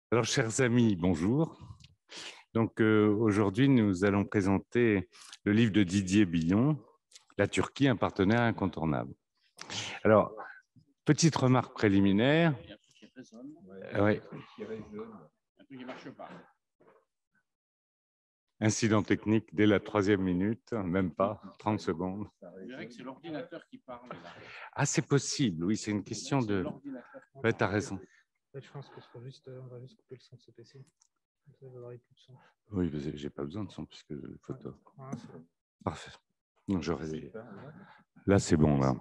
Alors, chers amis, bonjour. Donc, aujourd'hui, nous allons présenter le livre de Didier Billon, La Turquie, un partenaire incontournable. Alors, petite remarque préliminaire. Oui. Incident technique dès la 3e minute, même pas, 30 secondes. Je dirais que c'est l'ordinateur qui parle. Là. Ah, c'est possible, oui, c'est une question de... Oui, tu as raison. Je pense qu'on va juste couper le son de ce PC. Ça va avoir plus de son. Oui, mais j'ai pas besoin de son puisque le photo. Ah, c'est bon. Parfait. Donc, j'aurais... Là, c'est bon, là.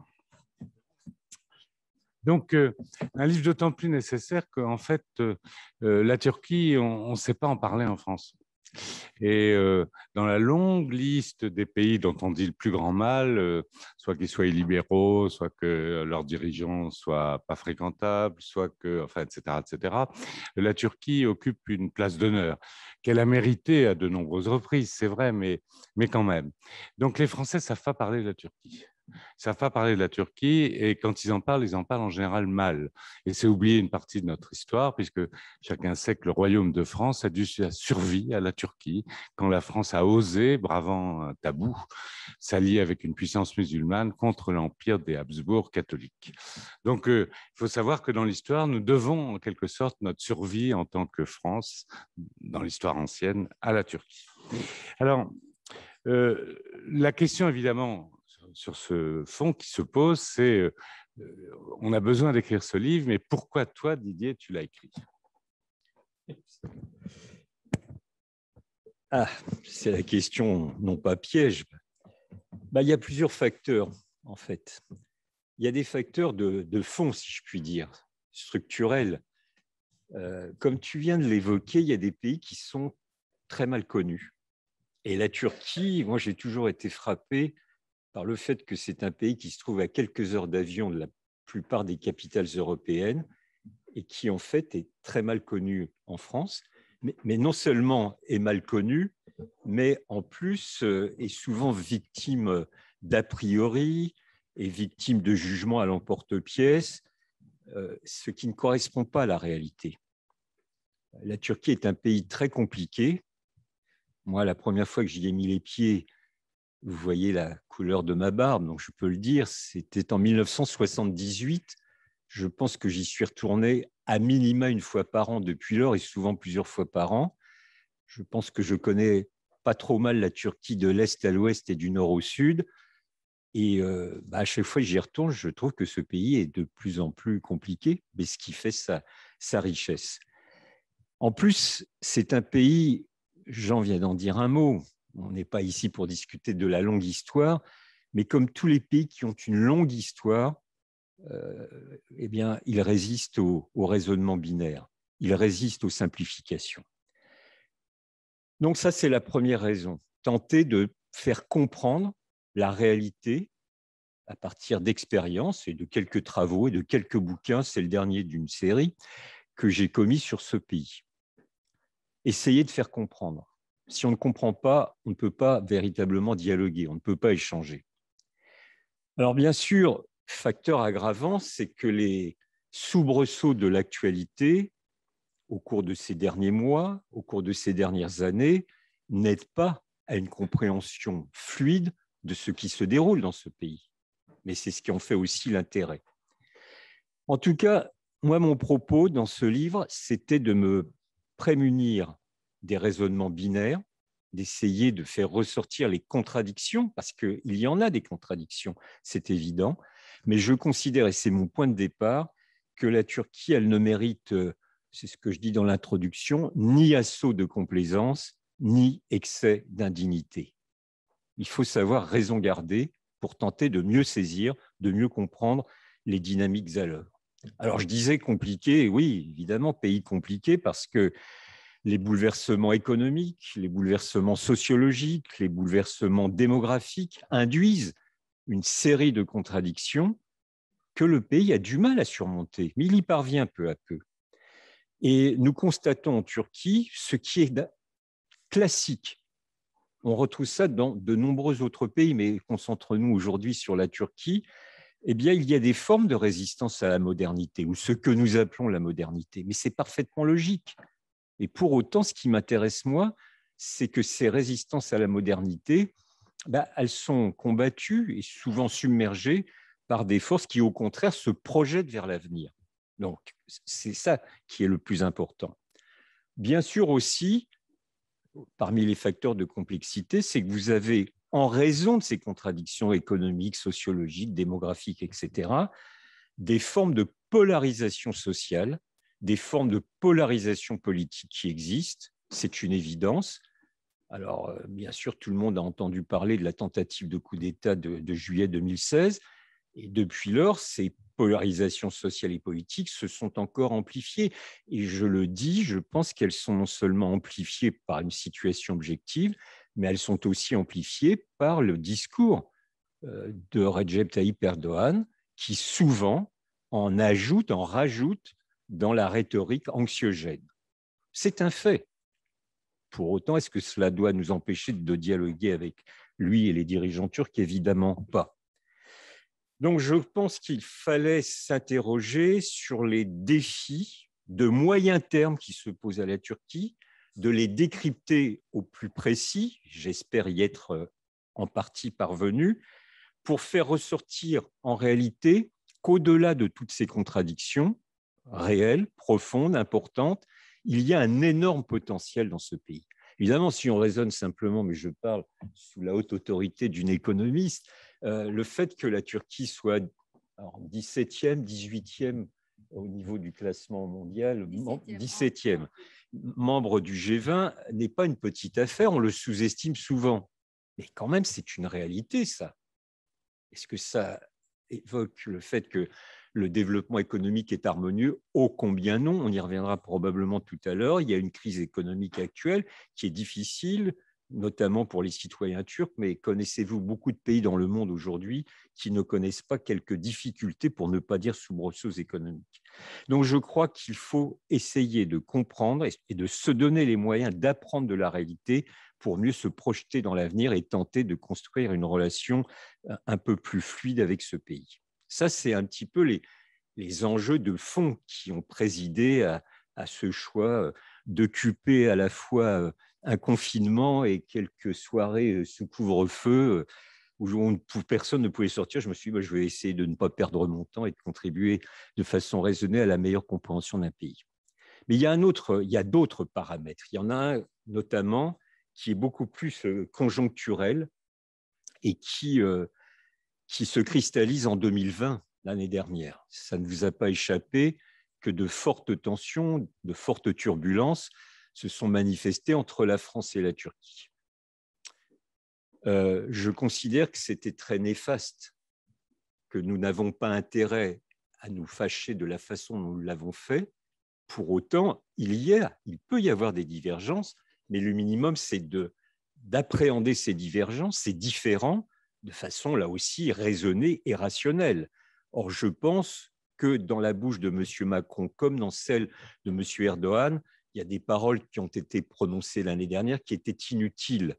Donc, un livre d'autant plus nécessaire qu'en fait, la Turquie, on ne sait pas en parler en France. Et dans la longue liste des pays dont on dit le plus grand mal, soit qu'ils soient illibéraux, soit que leurs dirigeants soient pas fréquentables, soit que, enfin, etc., etc., la Turquie occupe une place d'honneur qu'elle a méritée à de nombreuses reprises, c'est vrai, mais quand même. Donc, les Français ne savent pas parler de la Turquie. Ils ne savent pas parler de la Turquie et quand ils en parlent en général mal. Et c'est oublier une partie de notre histoire puisque chacun sait que le royaume de France a dû survivre à la Turquie quand la France a osé, bravant un tabou, s'allier avec une puissance musulmane contre l'empire des Habsbourg catholiques. Donc, il faut savoir que dans l'histoire, nous devons en quelque sorte notre survie en tant que France, dans l'histoire ancienne, à la Turquie. Alors, la question évidemment sur ce fond qui se pose, c'est on a besoin d'écrire ce livre, mais pourquoi toi, Didier, tu l'as écrit ? Ah, c'est la question, non pas piège. Il y a plusieurs facteurs, en fait. Il y a des facteurs de fond, si je puis dire, structurels. Comme tu viens de l'évoquer, il y a des pays qui sont très mal connus. Et la Turquie, moi, j'ai toujours été frappé par le fait que c'est un pays qui se trouve à quelques heures d'avion de la plupart des capitales européennes et qui, en fait, est très mal connu en France. Mais non seulement est mal connu, mais en plus est souvent victime d'a priori, est victime de jugements à l'emporte-pièce, ce qui ne correspond pas à la réalité. La Turquie est un pays très compliqué. Moi, la première fois que j'y ai mis les pieds, vous voyez la couleur de ma barbe, donc je peux le dire, c'était en 1978. Je pense que j'y suis retourné à minima une fois par an depuis lors et souvent plusieurs fois par an. Je pense que je connais pas trop mal la Turquie de l'Est à l'Ouest et du Nord au Sud. Et à chaque fois que j'y retourne, je trouve que ce pays est de plus en plus compliqué, mais ce qui fait sa richesse. En plus, c'est un pays, Jean vient d'en dire un mot, on n'est pas ici pour discuter de la longue histoire, mais comme tous les pays qui ont une longue histoire, eh bien, ils résistent au raisonnement binaire, ils résistent aux simplifications. Donc ça, c'est la première raison, tenter de faire comprendre la réalité à partir d'expériences et de quelques travaux et de quelques bouquins, c'est le dernier d'une série que j'ai commis sur ce pays. Essayer de faire comprendre. Si on ne comprend pas, on ne peut pas véritablement dialoguer, on ne peut pas échanger. Alors bien sûr, facteur aggravant, c'est que les soubresauts de l'actualité au cours de ces derniers mois, au cours de ces dernières années, n'aident pas à une compréhension fluide de ce qui se déroule dans ce pays. Mais c'est ce qui en fait aussi l'intérêt. En tout cas, moi, mon propos dans ce livre, c'était de me prémunir des raisonnements binaires, d'essayer de faire ressortir les contradictions, parce qu'il y en a des contradictions, c'est évident, mais je considère, et c'est mon point de départ, que la Turquie, elle ne mérite, c'est ce que je dis dans l'introduction, ni assaut de complaisance, ni excès d'indignité. Il faut savoir raison garder pour tenter de mieux saisir, de mieux comprendre les dynamiques à l'œuvre. Alors, je disais compliqué, oui, évidemment, pays compliqué, parce que les bouleversements économiques, les bouleversements sociologiques, les bouleversements démographiques induisent une série de contradictions que le pays a du mal à surmonter, mais il y parvient peu à peu. Et nous constatons en Turquie ce qui est classique. On retrouve ça dans de nombreux autres pays, mais concentrons-nous aujourd'hui sur la Turquie. Eh bien, il y a des formes de résistance à la modernité, ou ce que nous appelons la modernité. Mais c'est parfaitement logique. Et pour autant, ce qui m'intéresse, moi, c'est que ces résistances à la modernité, elles sont combattues et souvent submergées par des forces qui, au contraire, se projettent vers l'avenir. Donc, c'est ça qui est le plus important. Bien sûr aussi, parmi les facteurs de complexité, c'est que vous avez, en raison de ces contradictions économiques, sociologiques, démographiques, etc., des formes de polarisation sociale, des formes de polarisation politique qui existent, c'est une évidence. Alors, bien sûr, tout le monde a entendu parler de la tentative de coup d'État de juillet 2016, et depuis lors, ces polarisations sociales et politiques se sont encore amplifiées. Et je le dis, je pense qu'elles sont non seulement amplifiées par une situation objective, mais elles sont aussi amplifiées par le discours de Recep Tayyip Erdogan, qui souvent en rajoute dans la rhétorique anxiogène. C'est un fait. Pour autant, est-ce que cela doit nous empêcher de dialoguer avec lui et les dirigeants turcs? Évidemment pas. Donc, je pense qu'il fallait s'interroger sur les défis de moyen terme qui se posent à la Turquie, de les décrypter au plus précis, j'espère y être en partie parvenu, pour faire ressortir en réalité qu'au-delà de toutes ces contradictions réelles, profondes, importantes, il y a un énorme potentiel dans ce pays. Évidemment, si on raisonne simplement, mais je parle sous la haute autorité d'une économiste, le fait que la Turquie soit 17e, 18e au niveau du classement mondial, 17e membre du G20 n'est pas une petite affaire, on le sous-estime souvent. Mais quand même, c'est une réalité, ça. Est-ce que ça évoque le fait que le développement économique est harmonieux? Ô combien non, on y reviendra probablement tout à l'heure. Il y a une crise économique actuelle qui est difficile, notamment pour les citoyens turcs, mais connaissez-vous beaucoup de pays dans le monde aujourd'hui qui ne connaissent pas quelques difficultés, pour ne pas dire soubresauts économiques? Donc je crois qu'il faut essayer de comprendre et de se donner les moyens d'apprendre de la réalité pour mieux se projeter dans l'avenir et tenter de construire une relation un peu plus fluide avec ce pays. Ça, c'est un petit peu les enjeux de fond qui ont présidé à ce choix d'occuper à la fois un confinement et quelques soirées sous couvre-feu où personne ne pouvait sortir. Je me suis dit, je vais essayer de ne pas perdre mon temps et de contribuer de façon raisonnée à la meilleure compréhension d'un pays. Mais il y a d'autres paramètres. Il y en a un notamment qui est beaucoup plus conjoncturel et qui se cristallise en 2020, l'année dernière. Ça ne vous a pas échappé que de fortes tensions, de fortes turbulences se sont manifestées entre la France et la Turquie. Je considère que c'était très néfaste, que nous n'avons pas intérêt à nous fâcher de la façon dont nous l'avons fait. Pour autant, il peut y avoir des divergences, mais le minimum, c'est d'appréhender ces divergences, ces différends, de façon là aussi raisonnée et rationnelle. Or, je pense que dans la bouche de M. Macron, comme dans celle de M. Erdogan, il y a des paroles qui ont été prononcées l'année dernière qui étaient inutiles.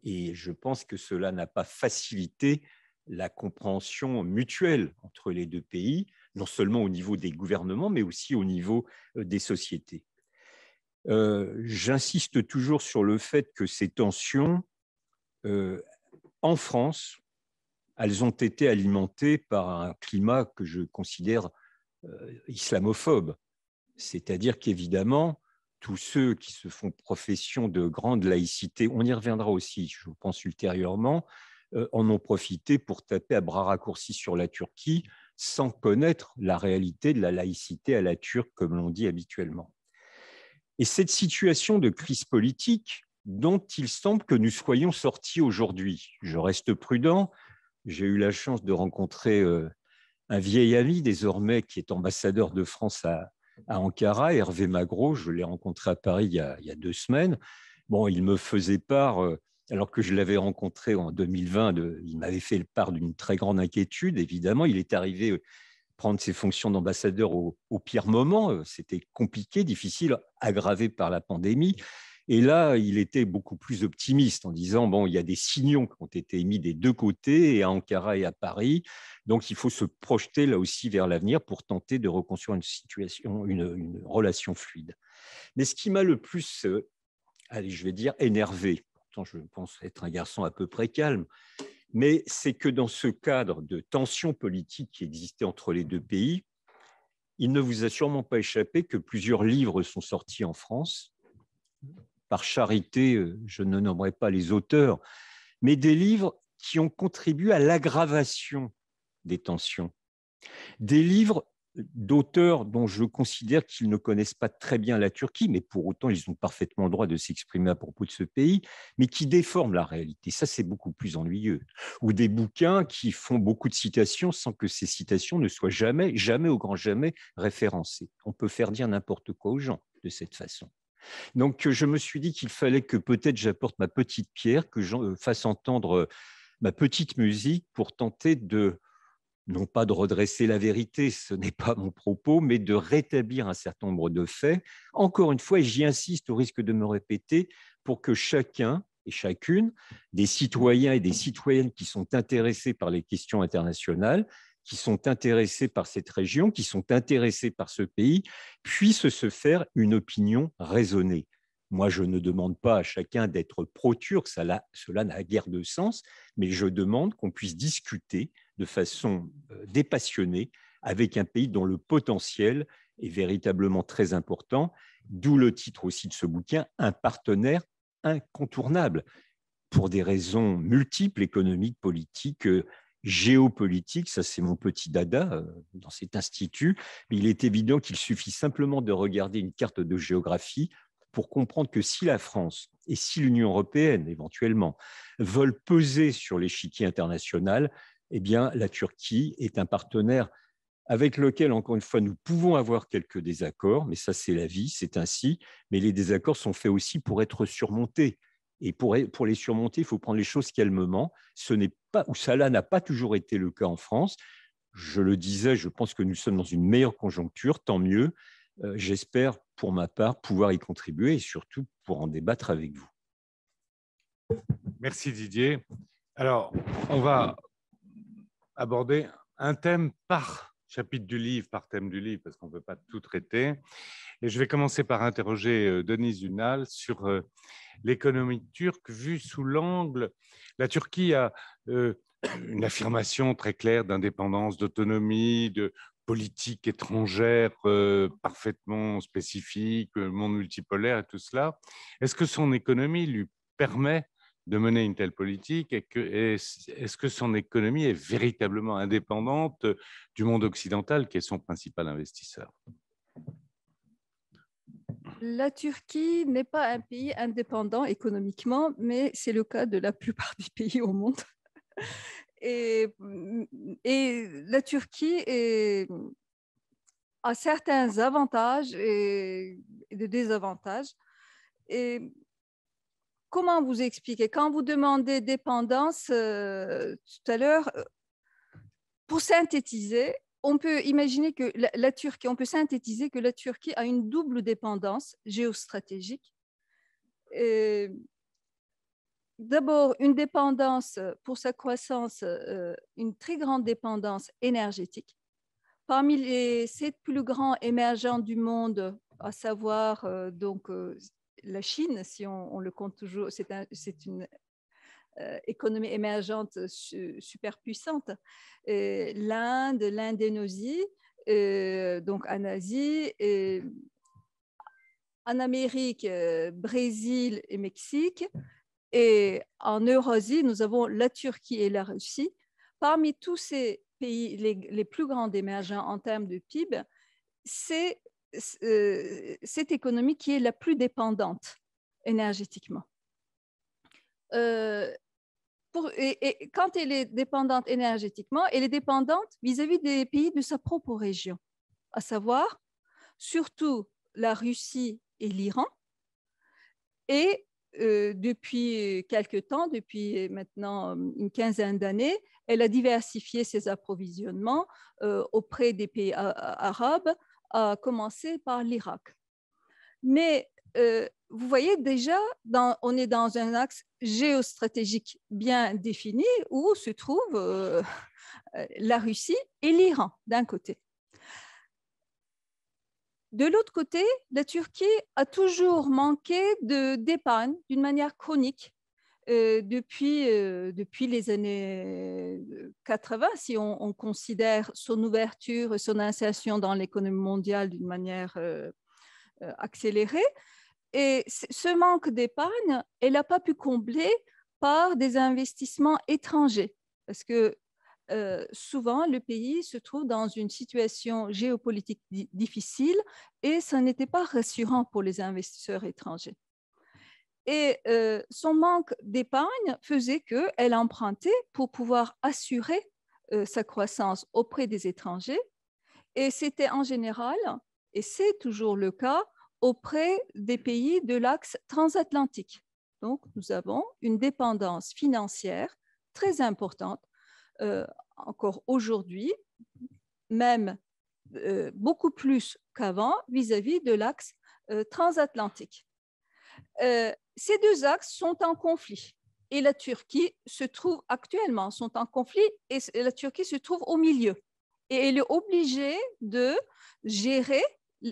Et je pense que cela n'a pas facilité la compréhension mutuelle entre les deux pays, non seulement au niveau des gouvernements, mais aussi au niveau des sociétés. J'insiste toujours sur le fait que ces tensions, en France, elles ont été alimentées par un climat que je considère islamophobe. C'est-à-dire qu'évidemment, tous ceux qui se font profession de grande laïcité, on y reviendra aussi, je pense ultérieurement, en ont profité pour taper à bras raccourcis sur la Turquie sans connaître la réalité de la laïcité à la turque, comme l'on dit habituellement. Et cette situation de crise politique dont il semble que nous soyons sortis aujourd'hui, je reste prudent, j'ai eu la chance de rencontrer un vieil ami désormais qui est ambassadeur de France à Ankara, Hervé Magro, je l'ai rencontré à Paris il y a 2 semaines. Bon, il me faisait part, alors que je l'avais rencontré en 2020, il m'avait fait part d'une très grande inquiétude. Évidemment, il est arrivé prendre ses fonctions d'ambassadeur au pire moment. C'était compliqué, difficile, aggravé par la pandémie. Et là, il était beaucoup plus optimiste en disant, bon, il y a des signaux qui ont été émis des deux côtés, et à Ankara et à Paris, donc il faut se projeter là aussi vers l'avenir pour tenter de reconstruire une situation, une relation fluide. Mais ce qui m'a le plus, allez, je vais dire, énervé, pourtant je pense être un garçon à peu près calme, mais c'est que dans ce cadre de tension politique qui existait entre les deux pays, il ne vous a sûrement pas échappé que plusieurs livres sont sortis en France. Par charité, je ne nommerai pas les auteurs, mais des livres qui ont contribué à l'aggravation des tensions. Des livres d'auteurs dont je considère qu'ils ne connaissent pas très bien la Turquie, mais pour autant, ils ont parfaitement le droit de s'exprimer à propos de ce pays, mais qui déforment la réalité. Ça, c'est beaucoup plus ennuyeux. Ou des bouquins qui font beaucoup de citations sans que ces citations ne soient jamais, jamais au grand jamais référencées. On peut faire dire n'importe quoi aux gens de cette façon. Donc, je me suis dit qu'il fallait que peut-être j'apporte ma petite pierre, que je fasse entendre ma petite musique pour tenter de, non pas de redresser la vérité, ce n'est pas mon propos, mais de rétablir un certain nombre de faits. Encore une fois, et j'y insiste au risque de me répéter, pour que chacun et chacune, des citoyens et des citoyennes qui sont intéressés par les questions internationales, qui sont intéressés par cette région, qui sont intéressés par ce pays, puissent se faire une opinion raisonnée. Moi, je ne demande pas à chacun d'être pro-turc, cela n'a guère de sens, mais je demande qu'on puisse discuter de façon dépassionnée avec un pays dont le potentiel est véritablement très important, d'où le titre aussi de ce bouquin, Un partenaire incontournable, pour des raisons multiples, économiques, politiques, géopolitiques. Ça, c'est mon petit dada dans cet institut. Mais il est évident qu'il suffit simplement de regarder une carte de géographie pour comprendre que si la France et si l'Union européenne, éventuellement, veulent peser sur l'échiquier international, eh bien, la Turquie est un partenaire avec lequel, encore une fois, nous pouvons avoir quelques désaccords, mais ça, c'est la vie, c'est ainsi. Mais les désaccords sont faits aussi pour être surmontés. Et pour les surmonter, il faut prendre les choses calmement. Ce n'est pas, ou cela n'a pas toujours été le cas en France. Je le disais, je pense que nous sommes dans une meilleure conjoncture, tant mieux. J'espère, pour ma part, pouvoir y contribuer et surtout pour en débattre avec vous. Merci Didier. Alors, on va aborder un thème par chapitre du livre, par thème du livre, parce qu'on ne peut pas tout traiter. Et je vais commencer par interroger Denise Ünal sur l'économie turque vue sous l'angle. La Turquie a une affirmation très claire d'indépendance, d'autonomie, de politique étrangère parfaitement spécifique, monde multipolaire et tout cela. Est-ce que son économie lui permet de mener une telle politique et est-ce que son économie est véritablement indépendante du monde occidental qui est son principal investisseur? La Turquie n'est pas un pays indépendant économiquement, mais c'est le cas de la plupart des pays au monde. Et la Turquie a certains avantages et des désavantages. Et comment vous expliquer? Quand vous demandez dépendance tout à l'heure, pour synthétiser, on peut imaginer que la Turquie, on peut synthétiser que la Turquie a une double dépendance géostratégique. D'abord, une dépendance pour sa croissance, une très grande dépendance énergétique. Parmi les 7 plus grands émergents du monde, à savoir la Chine, si on le compte toujours, c'est une économie émergente super puissante. L'Inde, l'Indonésie, donc en Asie, en Amérique, Brésil et Mexique. Et en Eurasie, nous avons la Turquie et la Russie. Parmi tous ces pays, les plus grands émergents en termes de PIB, c'est cette économie qui est la plus dépendante énergétiquement. Et quand elle est dépendante énergétiquement, elle est dépendante vis-à-vis des pays de sa propre région, à savoir surtout la Russie et l'Iran. Et depuis quelque temps, depuis maintenant une quinzaine d'années, elle a diversifié ses approvisionnements auprès des pays arabes, à commencer par l'Irak. Mais vous voyez déjà, on est dans un axe géostratégique bien défini où se trouvent la Russie et l'Iran d'un côté. De l'autre côté, la Turquie a toujours manqué d'épargne d'une manière chronique depuis les années 80, si on considère son ouverture, son insertion dans l'économie mondiale d'une manière accélérée. Et ce manque d'épargne, elle n'a pas pu combler par des investissements étrangers, parce que souvent, le pays se trouve dans une situation géopolitique difficile et ça n'était pas rassurant pour les investisseurs étrangers. Et son manque d'épargne faisait qu'elle empruntait pour pouvoir assurer sa croissance auprès des étrangers. Et c'était en général, et c'est toujours le cas, auprès des pays de l'axe transatlantique. Donc, nous avons une dépendance financière très importante encore aujourd'hui, même beaucoup plus qu'avant, vis-à-vis de l'axe transatlantique. Ces deux axes sont en conflit et la Turquie se trouve actuellement en conflit et la Turquie se trouve au milieu. Et elle est obligée de gérer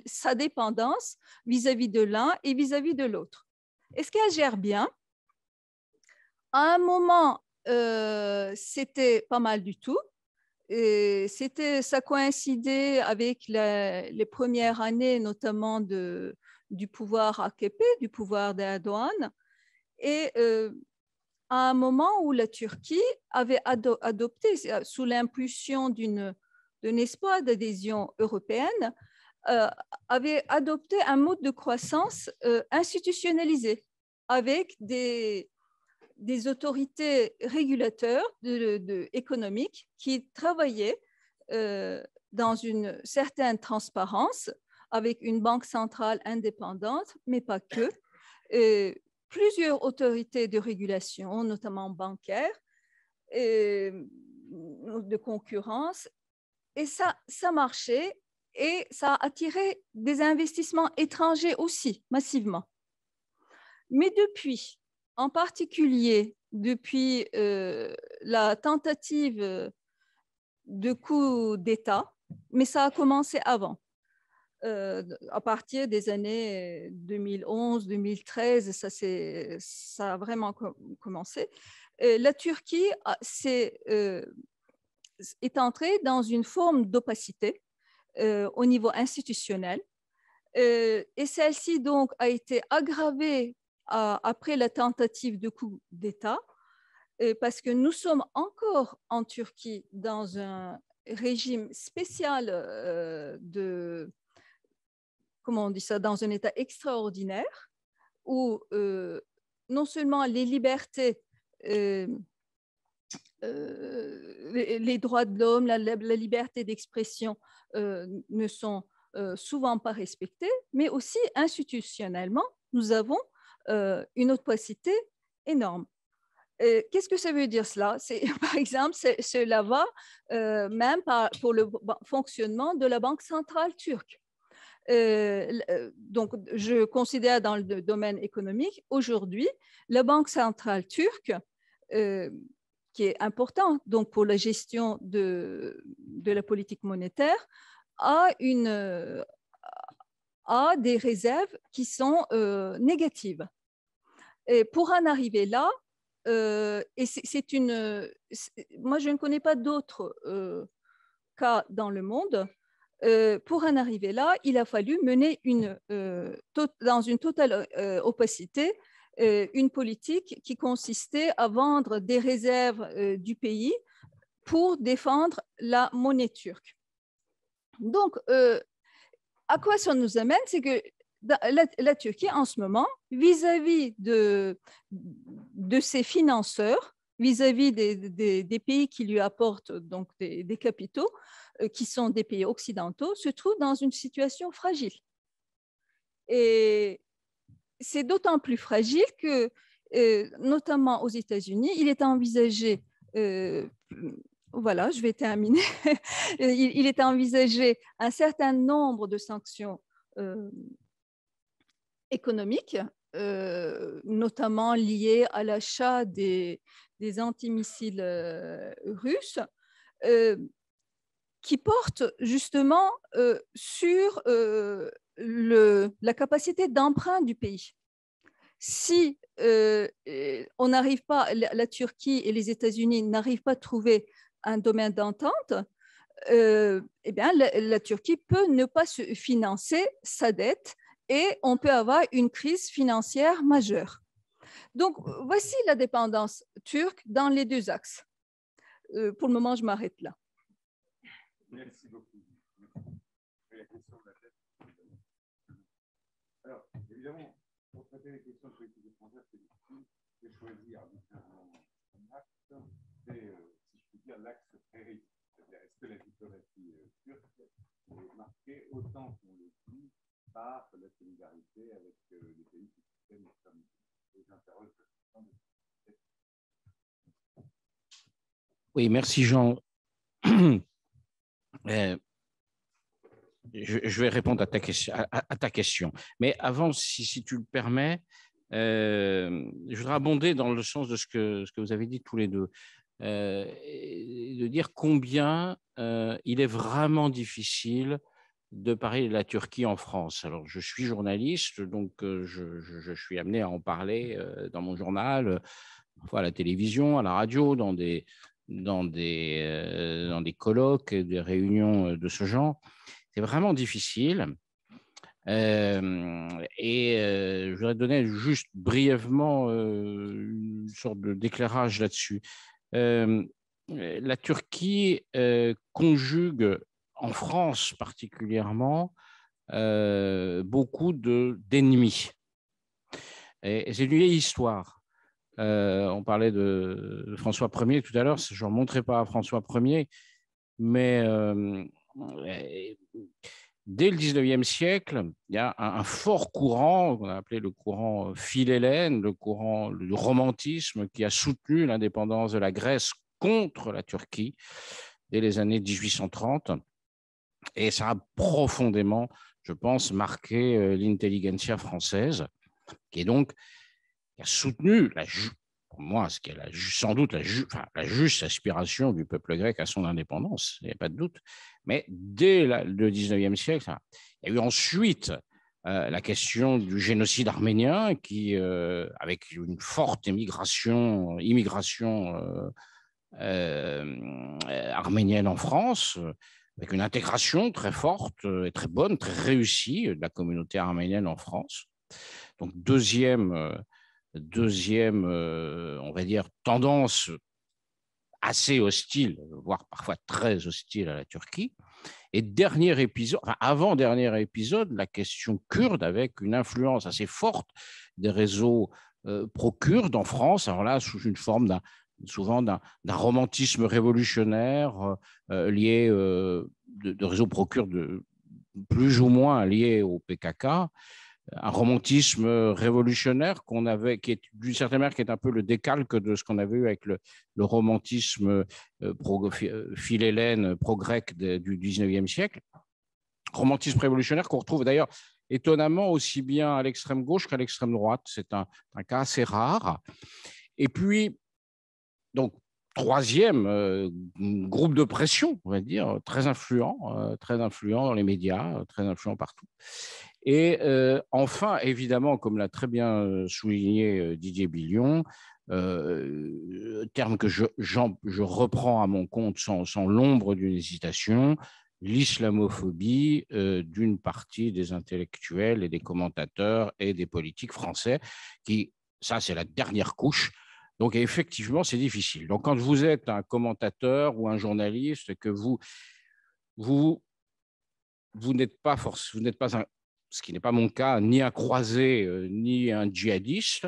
sa dépendance vis-à-vis de l'un et vis-à-vis de l'autre. Est-ce qu'elle gère bien? À un moment, c'était pas mal du tout. Ça coïncidait avec les premières années, notamment du pouvoir AKP, du pouvoir d'Erdogan. Et à un moment où la Turquie avait adopté, sous l'impulsion d'un espoir d'adhésion européenne, avait adopté un mode de croissance institutionnalisé, avec des autorités régulateurs économiques qui travaillaient dans une certaine transparence, avec une banque centrale indépendante, mais pas que. Plusieurs autorités de régulation, notamment bancaires, de concurrence, et ça marchait et ça a attiré des investissements étrangers aussi, massivement. Mais depuis, en particulier depuis la tentative de coup d'État, mais ça a commencé avant. À partir des années 2011-2013, ça a vraiment commencé. La Turquie est entrée dans une forme d'opacité au niveau institutionnel. Et celle-ci donc a été aggravée après la tentative de coup d'État, parce que nous sommes encore en Turquie dans un régime spécial comment on dit ça, dans un état extraordinaire où non seulement les libertés, les droits de l'homme, la liberté d'expression ne sont souvent pas respectés, mais aussi institutionnellement, nous avons une opacité énorme. Qu'est-ce que ça veut dire cela? Par exemple, cela va même pour le fonctionnement de la Banque centrale turque. Donc, je considère dans le domaine économique, aujourd'hui, la Banque centrale turque, qui est importante donc, pour la gestion de la politique monétaire, a des réserves qui sont négatives. Et pour en arriver là, moi, je ne connais pas d'autres cas dans le monde. Pour en arriver là, il a fallu mener dans une totale opacité une politique qui consistait à vendre des réserves du pays pour défendre la monnaie turque. Donc, à quoi ça nous amène? C'est que la Turquie, en ce moment, vis-à-vis de ses financeurs, vis-à-vis des pays qui lui apportent donc des capitaux, qui sont des pays occidentaux, se trouve dans une situation fragile. Et c'est d'autant plus fragile que, notamment aux États-Unis, il est envisagé, voilà, je vais terminer, il est envisagé un certain nombre de sanctions économiques notamment liées à l'achat des antimissiles russes, qui portent justement sur la capacité d'emprunt du pays. Si on n'arrive pas, la Turquie et les États-Unis n'arrivent pas à trouver un domaine d'entente, eh bien, la Turquie peut ne pas se financer sa dette et on peut avoir une crise financière majeure. Donc, voici la dépendance turque dans les deux axes. Pour le moment, je m'arrête là. Merci beaucoup. La question de la dette. Alors, évidemment, pour traiter les questions de politique étrangère, c'est difficile de choisir un axe. C'est, si je puis dire, l'axe prairie. C'est-à-dire, est-ce que la diplomatie turque est marquée autant qu'on le dit par la solidarité avec les pays qui soutiennent comme les interroges. Oui, merci Jean. Je vais répondre à ta question. Mais avant, si tu le permets, je voudrais abonder dans le sens de ce que vous avez dit tous les deux, de dire combien il est vraiment difficile de parler de la Turquie en France. Alors, je suis journaliste, donc je suis amené à en parler dans mon journal, parfois à la télévision, à la radio, dans des colloques, des réunions de ce genre. C'est vraiment difficile. Je voudrais donner juste brièvement une sorte d'éclairage là-dessus. La Turquie conjugue, en France particulièrement, beaucoup d'ennemis. Et c'est une vieille histoire. On parlait de François Ier tout à l'heure, je ne remonterai pas à François Ier, mais dès le 19e siècle, il y a un fort courant, qu'on a appelé le courant philhellène, le romantisme qui a soutenu l'indépendance de la Grèce contre la Turquie dès les années 1830. Et ça a profondément, je pense, marqué l'intelligentsia française, qui a soutenu pour moi, ce qui est sans doute la juste aspiration du peuple grec à son indépendance, il n'y a pas de doute. Mais dès le 19e siècle, il y a eu ensuite la question du génocide arménien, qui, avec une forte immigration arménienne en France, avec une intégration très forte et très bonne, très réussie de la communauté arménienne en France. Donc, deuxième, on va dire, tendance assez hostile, voire parfois très hostile à la Turquie. Et dernier épisode, avant-dernier épisode, la question kurde, avec une influence assez forte des réseaux pro-kurdes en France, alors là, sous une forme souvent d'un romantisme révolutionnaire lié de réseaux pro-kurdes plus ou moins liés au PKK, un romantisme révolutionnaire qui est d'une certaine manière qui est un peu le décalque de ce qu'on avait eu avec le romantisme philhellène, pro-grec du 19e siècle. Romantisme révolutionnaire qu'on retrouve d'ailleurs étonnamment aussi bien à l'extrême gauche qu'à l'extrême droite. C'est un cas assez rare. Et puis, donc, troisième groupe de pression, on va dire, très influent dans les médias, très influent partout. Et enfin, évidemment, comme l'a très bien souligné Didier Billion, terme que je reprends à mon compte sans l'ombre d'une hésitation, l'islamophobie d'une partie des intellectuels et des commentateurs et des politiques français, ça c'est la dernière couche. Donc effectivement, c'est difficile. Donc quand vous êtes un commentateur ou un journaliste, que vous n'êtes pas ce qui n'est pas mon cas, ni un croisé, ni un djihadiste,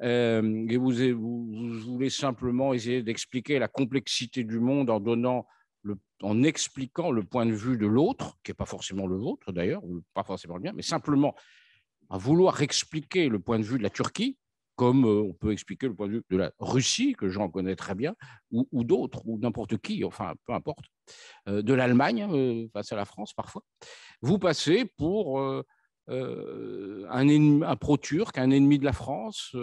et vous voulez simplement essayer d'expliquer la complexité du monde en expliquant le point de vue de l'autre, qui n'est pas forcément le vôtre d'ailleurs, ou pas forcément le mien, mais simplement à vouloir expliquer le point de vue de la Turquie, comme on peut expliquer le point de vue de la Russie, que j'en connais très bien, ou d'autres, ou n'importe qui, enfin, peu importe, de l'Allemagne face à la France parfois. Vous passez pour un pro-turc, un ennemi de la France,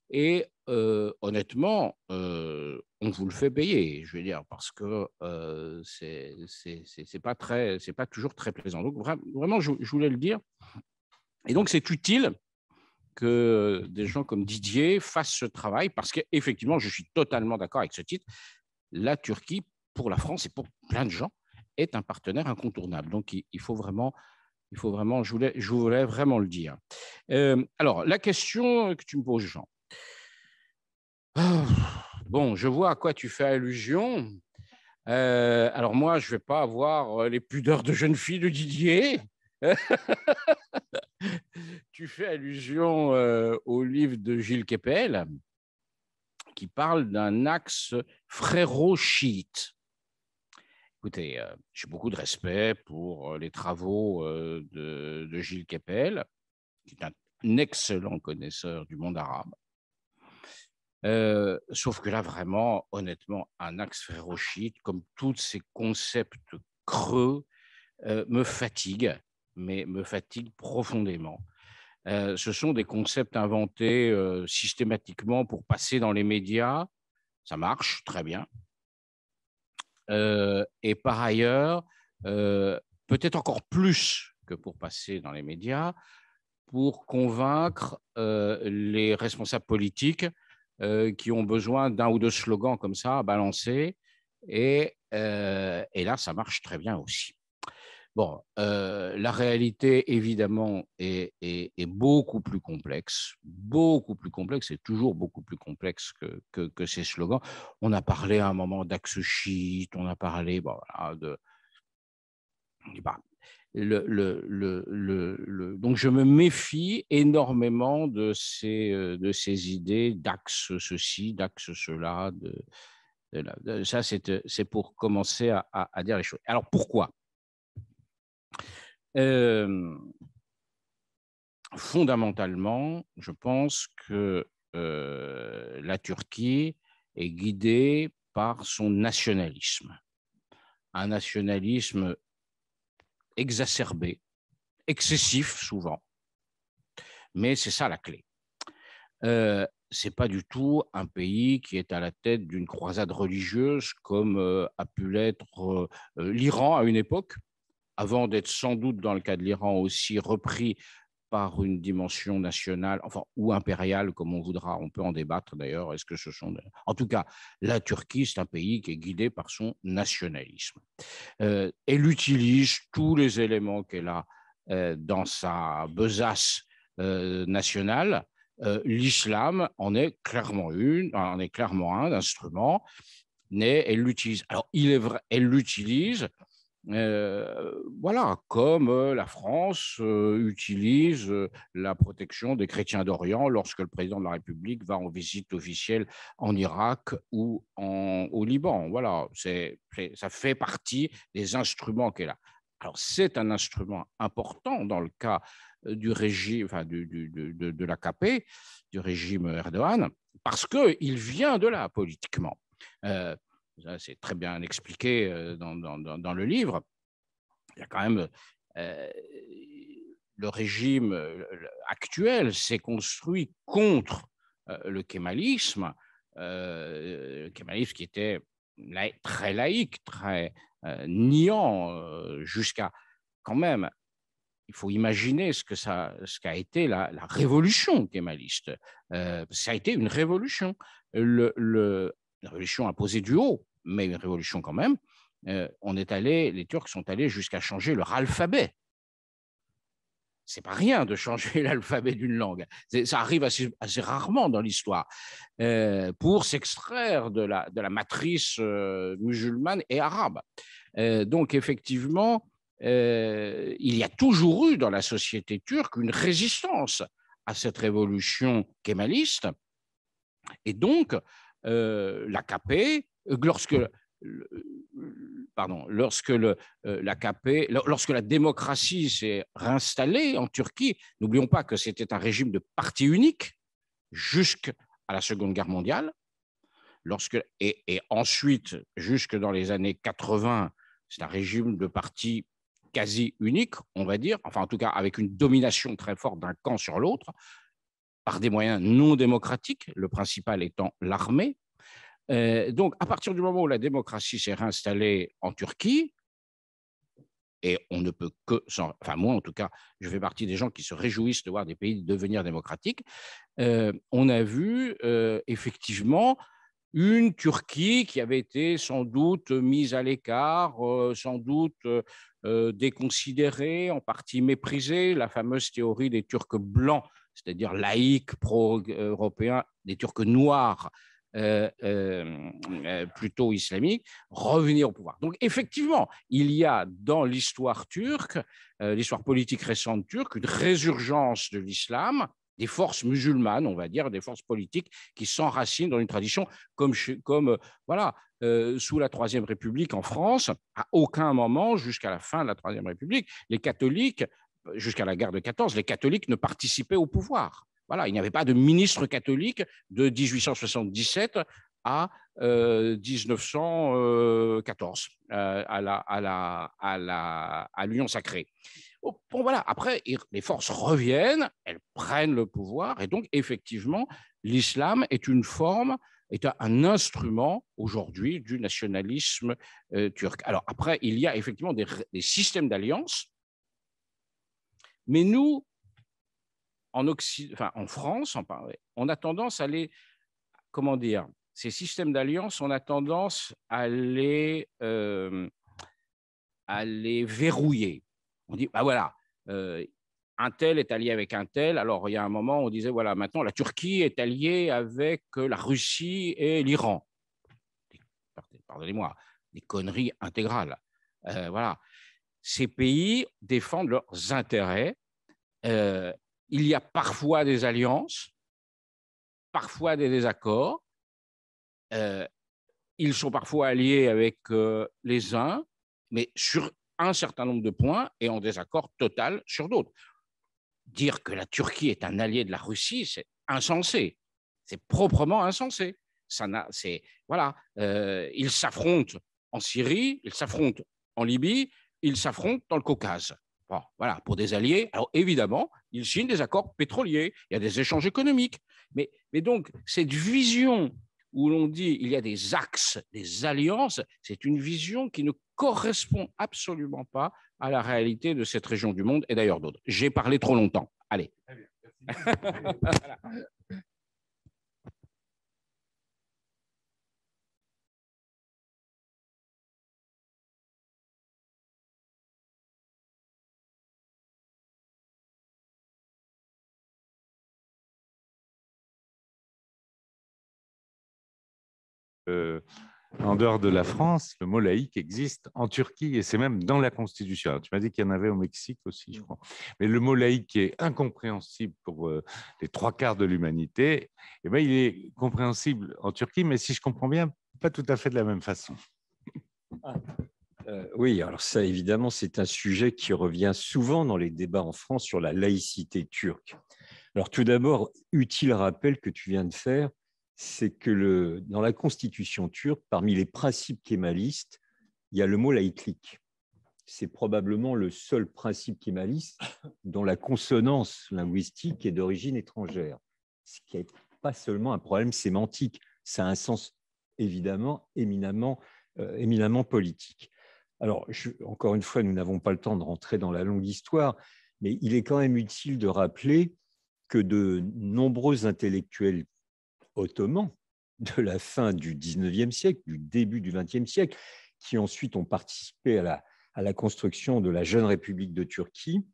et honnêtement, on vous le fait payer, je veux dire, parce que c'est pas toujours très plaisant. Donc vraiment, je voulais le dire. Et donc c'est utile que des gens comme Didier fassent ce travail, parce qu'effectivement, je suis totalement d'accord avec ce titre. La Turquie, pour la France et pour plein de gens, est un partenaire incontournable. Donc il faut vraiment, je voulais vraiment le dire. Alors, la question que tu me poses, Jean. Bon, je vois à quoi tu fais allusion. Alors moi, je ne vais pas avoir les pudeurs de jeune fille de Didier. Tu fais allusion au livre de Gilles Kepel, qui parle d'un axe fréro-chiite. Écoutez, j'ai beaucoup de respect pour les travaux de Gilles Kepel, qui est un excellent connaisseur du monde arabe. Sauf que là, vraiment, honnêtement, un axe fréro-chiite, comme tous ces concepts creux, me fatigue, mais me fatigue profondément. Ce sont des concepts inventés systématiquement pour passer dans les médias. Ça marche très bien. Et par ailleurs, peut-être encore plus que pour passer dans les médias, pour convaincre les responsables politiques qui ont besoin d'un ou deux slogans comme ça à balancer. Et là, ça marche très bien aussi. Bon, la réalité, évidemment, est beaucoup plus complexe et toujours beaucoup plus complexe que ces slogans. On a parlé à un moment d'axe chiite, on a parlé voilà, de... Donc, je me méfie énormément de ces idées d'axe ceci, d'axe cela. Ça, c'est pour commencer à dire les choses. Alors, pourquoi ? Fondamentalement, je pense que la Turquie est guidée par son nationalisme. Un nationalisme exacerbé, excessif souvent, mais c'est ça la clé. Ce n'est pas du tout un pays qui est à la tête d'une croisade religieuse comme a pu l'être l'Iran à une époque, avant d'être sans doute, dans le cas de l'Iran, aussi repris par une dimension nationale, enfin, ou impériale, comme on voudra. On peut en débattre d'ailleurs. Est-ce que ce sont... En tout cas, la Turquie, c'est un pays qui est guidé par son nationalisme. Elle utilise tous les éléments qu'elle a dans sa besace nationale. L'islam en est clairement un instrument, mais elle l'utilise. Alors, il est vrai, elle l'utilise voilà, comme la France utilise la protection des chrétiens d'Orient lorsque le président de la République va en visite officielle en Irak ou au Liban. Voilà, ça fait partie des instruments qu'elle a. Alors, c'est un instrument important dans le cas du régime, enfin, de l'AKP, du régime Erdogan, parce qu'il vient de là politiquement. C'est très bien expliqué dans le livre. Il y a quand même le régime actuel s'est construit contre le kémalisme qui était très laïque, très niant, jusqu'à quand même. Il faut imaginer ce qu'a été la révolution kémaliste. Ça a été une révolution. La révolution imposée du haut, mais une révolution quand même. Les Turcs sont allés jusqu'à changer leur alphabet. C'est pas rien de changer l'alphabet d'une langue. Ça arrive assez rarement dans l'histoire pour s'extraire de la matrice musulmane et arabe. Donc effectivement, il y a toujours eu dans la société turque une résistance à cette révolution kémaliste. Et donc, l'AKP, lorsque la démocratie s'est réinstallée en Turquie, n'oublions pas que c'était un régime de parti unique jusqu'à la Seconde Guerre mondiale, et ensuite, jusque dans les années 80, c'est un régime de parti quasi unique, on va dire, enfin en tout cas avec une domination très forte d'un camp sur l'autre, par des moyens non démocratiques, le principal étant l'armée. Donc, à partir du moment où la démocratie s'est réinstallée en Turquie, et on ne peut que, enfin moi en tout cas, je fais partie des gens qui se réjouissent de voir des pays devenir démocratiques, on a vu effectivement une Turquie qui avait été sans doute mise à l'écart, sans doute déconsidérée, en partie méprisée, la fameuse théorie des Turcs blancs, c'est-à-dire laïcs, pro-européens, des Turcs noirs, plutôt islamiques, revenir au pouvoir. Donc effectivement, il y a dans l'histoire turque, l'histoire politique récente turque, une résurgence de l'islam, des forces musulmanes, on va dire, des forces politiques qui s'enracinent dans une tradition comme voilà, sous la Troisième République en France, à aucun moment, jusqu'à la fin de la Troisième République, les catholiques, jusqu'à la guerre de 14, les catholiques ne participaient au pouvoir. Voilà, il n'y avait pas de ministre catholique de 1877 à 1914 à l'Union sacrée. Bon, voilà. Après, les forces reviennent, elles prennent le pouvoir, et donc, effectivement, l'islam est une forme, est un instrument aujourd'hui du nationalisme turc. Alors, après, il y a effectivement des systèmes d'alliance, mais nous, en France, on a tendance à les, comment dire, ces systèmes d'alliance, on a tendance à les verrouiller. On dit, bah voilà, un tel est allié avec un tel. Alors, il y a un moment, on disait, voilà, maintenant, la Turquie est alliée avec la Russie et l'Iran. Pardonnez-moi, des conneries intégrales. Voilà. Ces pays défendent leurs intérêts. Il y a parfois des alliances, parfois des désaccords. Ils sont parfois alliés avec les uns, mais sur un certain nombre de points et en désaccord total sur d'autres. Dire que la Turquie est un allié de la Russie, c'est insensé. C'est proprement insensé. Voilà, ils s'affrontent en Syrie, ils s'affrontent en Libye, ils s'affrontent dans le Caucase. Bon, voilà, pour des alliés. Alors évidemment, ils signent des accords pétroliers, il y a des échanges économiques. Mais donc, cette vision où l'on dit il y a des axes, des alliances, c'est une vision qui ne correspond absolument pas à la réalité de cette région du monde et d'ailleurs d'autres. J'ai parlé trop longtemps. Allez. Voilà. En dehors de la France, le mot laïque existe en Turquie et c'est même dans la Constitution. Alors, tu m'as dit qu'il y en avait au Mexique aussi, je crois. Mais le mot laïque est incompréhensible pour les 3/4 de l'humanité. Eh bien, il est compréhensible en Turquie, mais si je comprends bien, pas tout à fait de la même façon. Oui, alors ça, évidemment, c'est un sujet qui revient souvent dans les débats en France sur la laïcité turque. Alors, tout d'abord, utile rappel que tu viens de faire, c'est que dans la constitution turque, parmi les principes kémalistes, il y a le mot laïclik. C'est probablement le seul principe kémaliste dont la consonance linguistique est d'origine étrangère, ce qui n'est pas seulement un problème sémantique, ça a un sens évidemment éminemment politique. Alors, encore une fois, nous n'avons pas le temps de rentrer dans la longue histoire, mais il est quand même utile de rappeler que de nombreux intellectuels ottomans de la fin du XIXe siècle, du début du XXe siècle, qui ensuite ont participé à la construction de la jeune République de Turquie,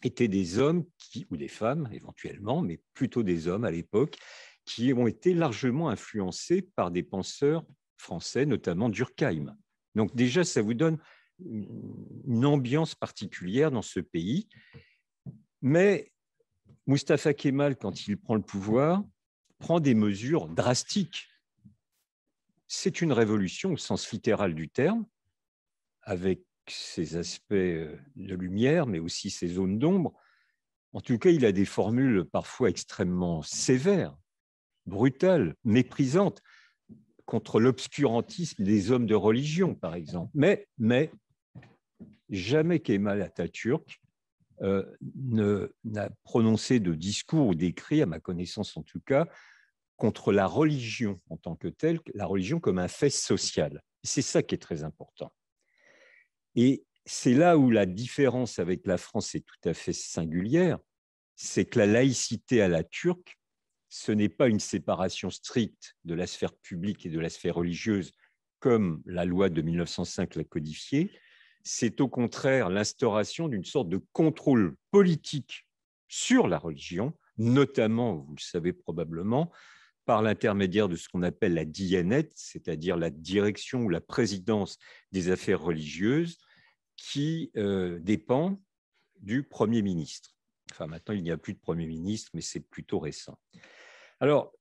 étaient des hommes, ou des femmes éventuellement, mais plutôt des hommes à l'époque, qui ont été largement influencés par des penseurs français, notamment Durkheim. Donc déjà, ça vous donne une ambiance particulière dans ce pays. Mais Mustafa Kemal, quand il prend le pouvoir, prend des mesures drastiques. C'est une révolution au sens littéral du terme, avec ses aspects de lumière, mais aussi ses zones d'ombre. En tout cas, il a des formules parfois extrêmement sévères, brutales, méprisantes, contre l'obscurantisme des hommes de religion, par exemple. Mais jamais Kemal Atatürk n'a prononcé de discours ou d'écrit, à ma connaissance en tout cas, contre la religion en tant que telle, la religion comme un fait social. C'est ça qui est très important. Et c'est là où la différence avec la France est tout à fait singulière, c'est que la laïcité à la turque, ce n'est pas une séparation stricte de la sphère publique et de la sphère religieuse, comme la loi de 1905 l'a codifié, c'est au contraire l'instauration d'une sorte de contrôle politique sur la religion, notamment, vous le savez probablement, par l'intermédiaire de ce qu'on appelle la Diyanet, c'est-à-dire la direction ou la présidence des affaires religieuses, qui dépend du Premier ministre. Enfin, maintenant, il n'y a plus de Premier ministre, mais c'est plutôt récent. Alors,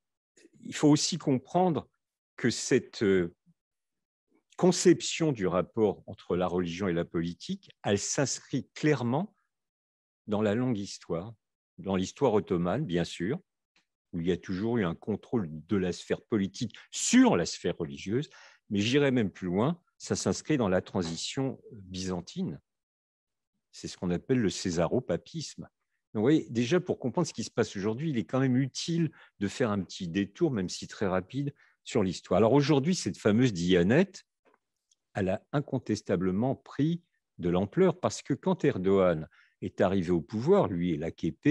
il faut aussi comprendre que cette conception du rapport entre la religion et la politique, elle s'inscrit clairement dans la longue histoire, dans l'histoire ottomane, bien sûr, où il y a toujours eu un contrôle de la sphère politique sur la sphère religieuse, mais j'irai même plus loin, ça s'inscrit dans la transition byzantine. C'est ce qu'on appelle le césaropapisme. Donc, vous voyez, déjà, pour comprendre ce qui se passe aujourd'hui, il est quand même utile de faire un petit détour, même si très rapide, sur l'histoire. Alors aujourd'hui, cette fameuse Diyanet, elle a incontestablement pris de l'ampleur parce que quand Erdogan est arrivé au pouvoir, lui et l'AKP,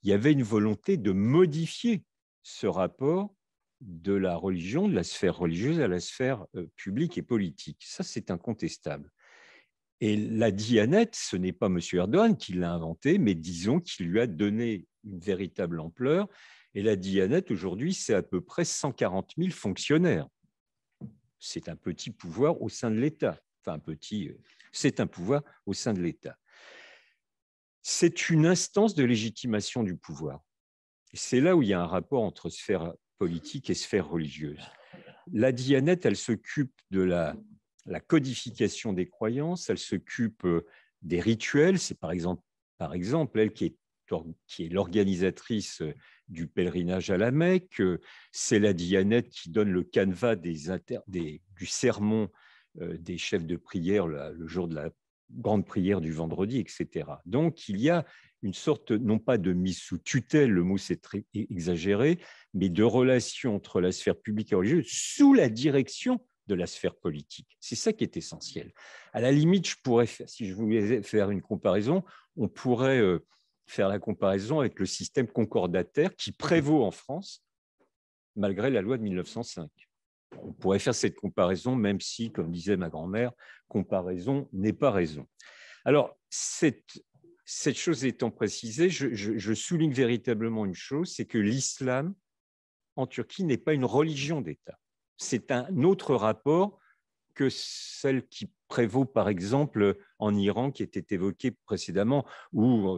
il y avait une volonté de modifier ce rapport de la religion, de la sphère religieuse à la sphère publique et politique. Ça, c'est incontestable. Et la Diyanet, ce n'est pas M. Erdogan qui l'a inventé, mais disons qu'il lui a donné une véritable ampleur. Et la Diyanet, aujourd'hui, c'est à peu près 140 000 fonctionnaires. C'est un petit pouvoir au sein de l'État. Enfin, c'est un pouvoir au sein de l'État. C'est une instance de légitimation du pouvoir. Et c'est là où il y a un rapport entre sphère politique et sphère religieuse. La Diyanet, elle s'occupe de la codification des croyances, elle s'occupe des rituels. C'est par exemple elle qui est l'organisatrice du pèlerinage à la Mecque. C'est la Diyanet qui donne le canevas du sermon des chefs de prière le jour de la grande prière du vendredi, etc. Donc, il y a une sorte, non pas de mise sous tutelle, le mot c'est très exagéré, mais de relation entre la sphère publique et religieuse sous la direction de la sphère politique. C'est ça qui est essentiel. À la limite, si je voulais faire une comparaison, on pourrait faire la comparaison avec le système concordataire qui prévaut en France, malgré la loi de 1905. On pourrait faire cette comparaison, même si, comme disait ma grand-mère, comparaison n'est pas raison. Alors, cette chose étant précisée, je souligne véritablement une chose, c'est que l'islam en Turquie n'est pas une religion d'État. C'est un autre rapport que celle qui prévaut, par exemple, en Iran, qui était évoquée précédemment, ou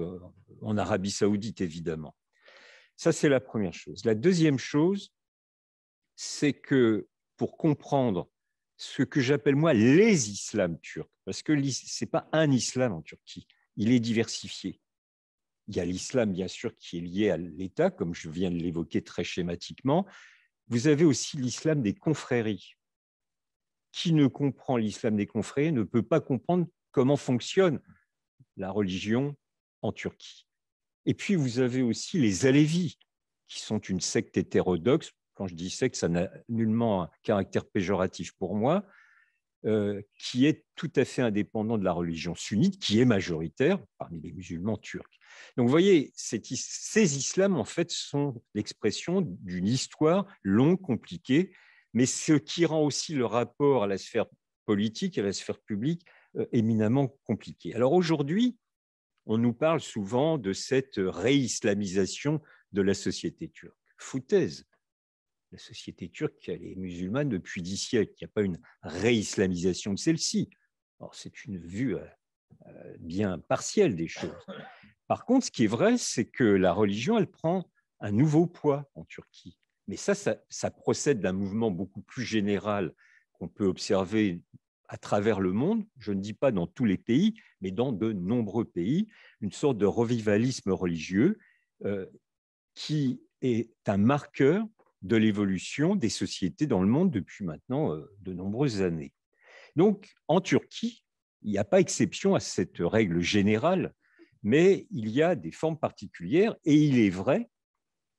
en Arabie saoudite, évidemment. Ça, c'est la première chose. La deuxième chose, c'est que pour comprendre ce que j'appelle, moi, les islams turcs, parce que ce n'est pas un islam en Turquie, il est diversifié. Il y a l'islam, bien sûr, qui est lié à l'État, comme je viens de l'évoquer très schématiquement. Vous avez aussi l'islam des confréries. Qui ne comprend l'islam des confréries ne peut pas comprendre comment fonctionne la religion en Turquie. Et puis, vous avez aussi les Alévis, qui sont une secte hétérodoxe. Quand je dis secte, ça n'a nullement un caractère péjoratif pour moi, qui est tout à fait indépendant de la religion sunnite, qui est majoritaire parmi les musulmans turcs. Donc, vous voyez, ces islams, en fait, sont l'expression d'une histoire longue, compliquée, mais ce qui rend aussi le rapport à la sphère politique, à la sphère publique, éminemment compliqué. Alors aujourd'hui, on nous parle souvent de cette réislamisation de la société turque. Foutaise. La société turque, elle est musulmane depuis 10 siècles. Il n'y a pas une réislamisation de celle-ci. Alors, c'est une vue bien partielle des choses. Par contre, ce qui est vrai, c'est que la religion, elle prend un nouveau poids en Turquie. Mais ça procède d'un mouvement beaucoup plus général qu'on peut observer à travers le monde, je ne dis pas dans tous les pays, mais dans de nombreux pays, une sorte de revivalisme religieux qui est un marqueur de l'évolution des sociétés dans le monde depuis maintenant de nombreuses années. Donc, en Turquie, Il n'y a pas exception à cette règle générale, mais il y a des formes particulières et il est vrai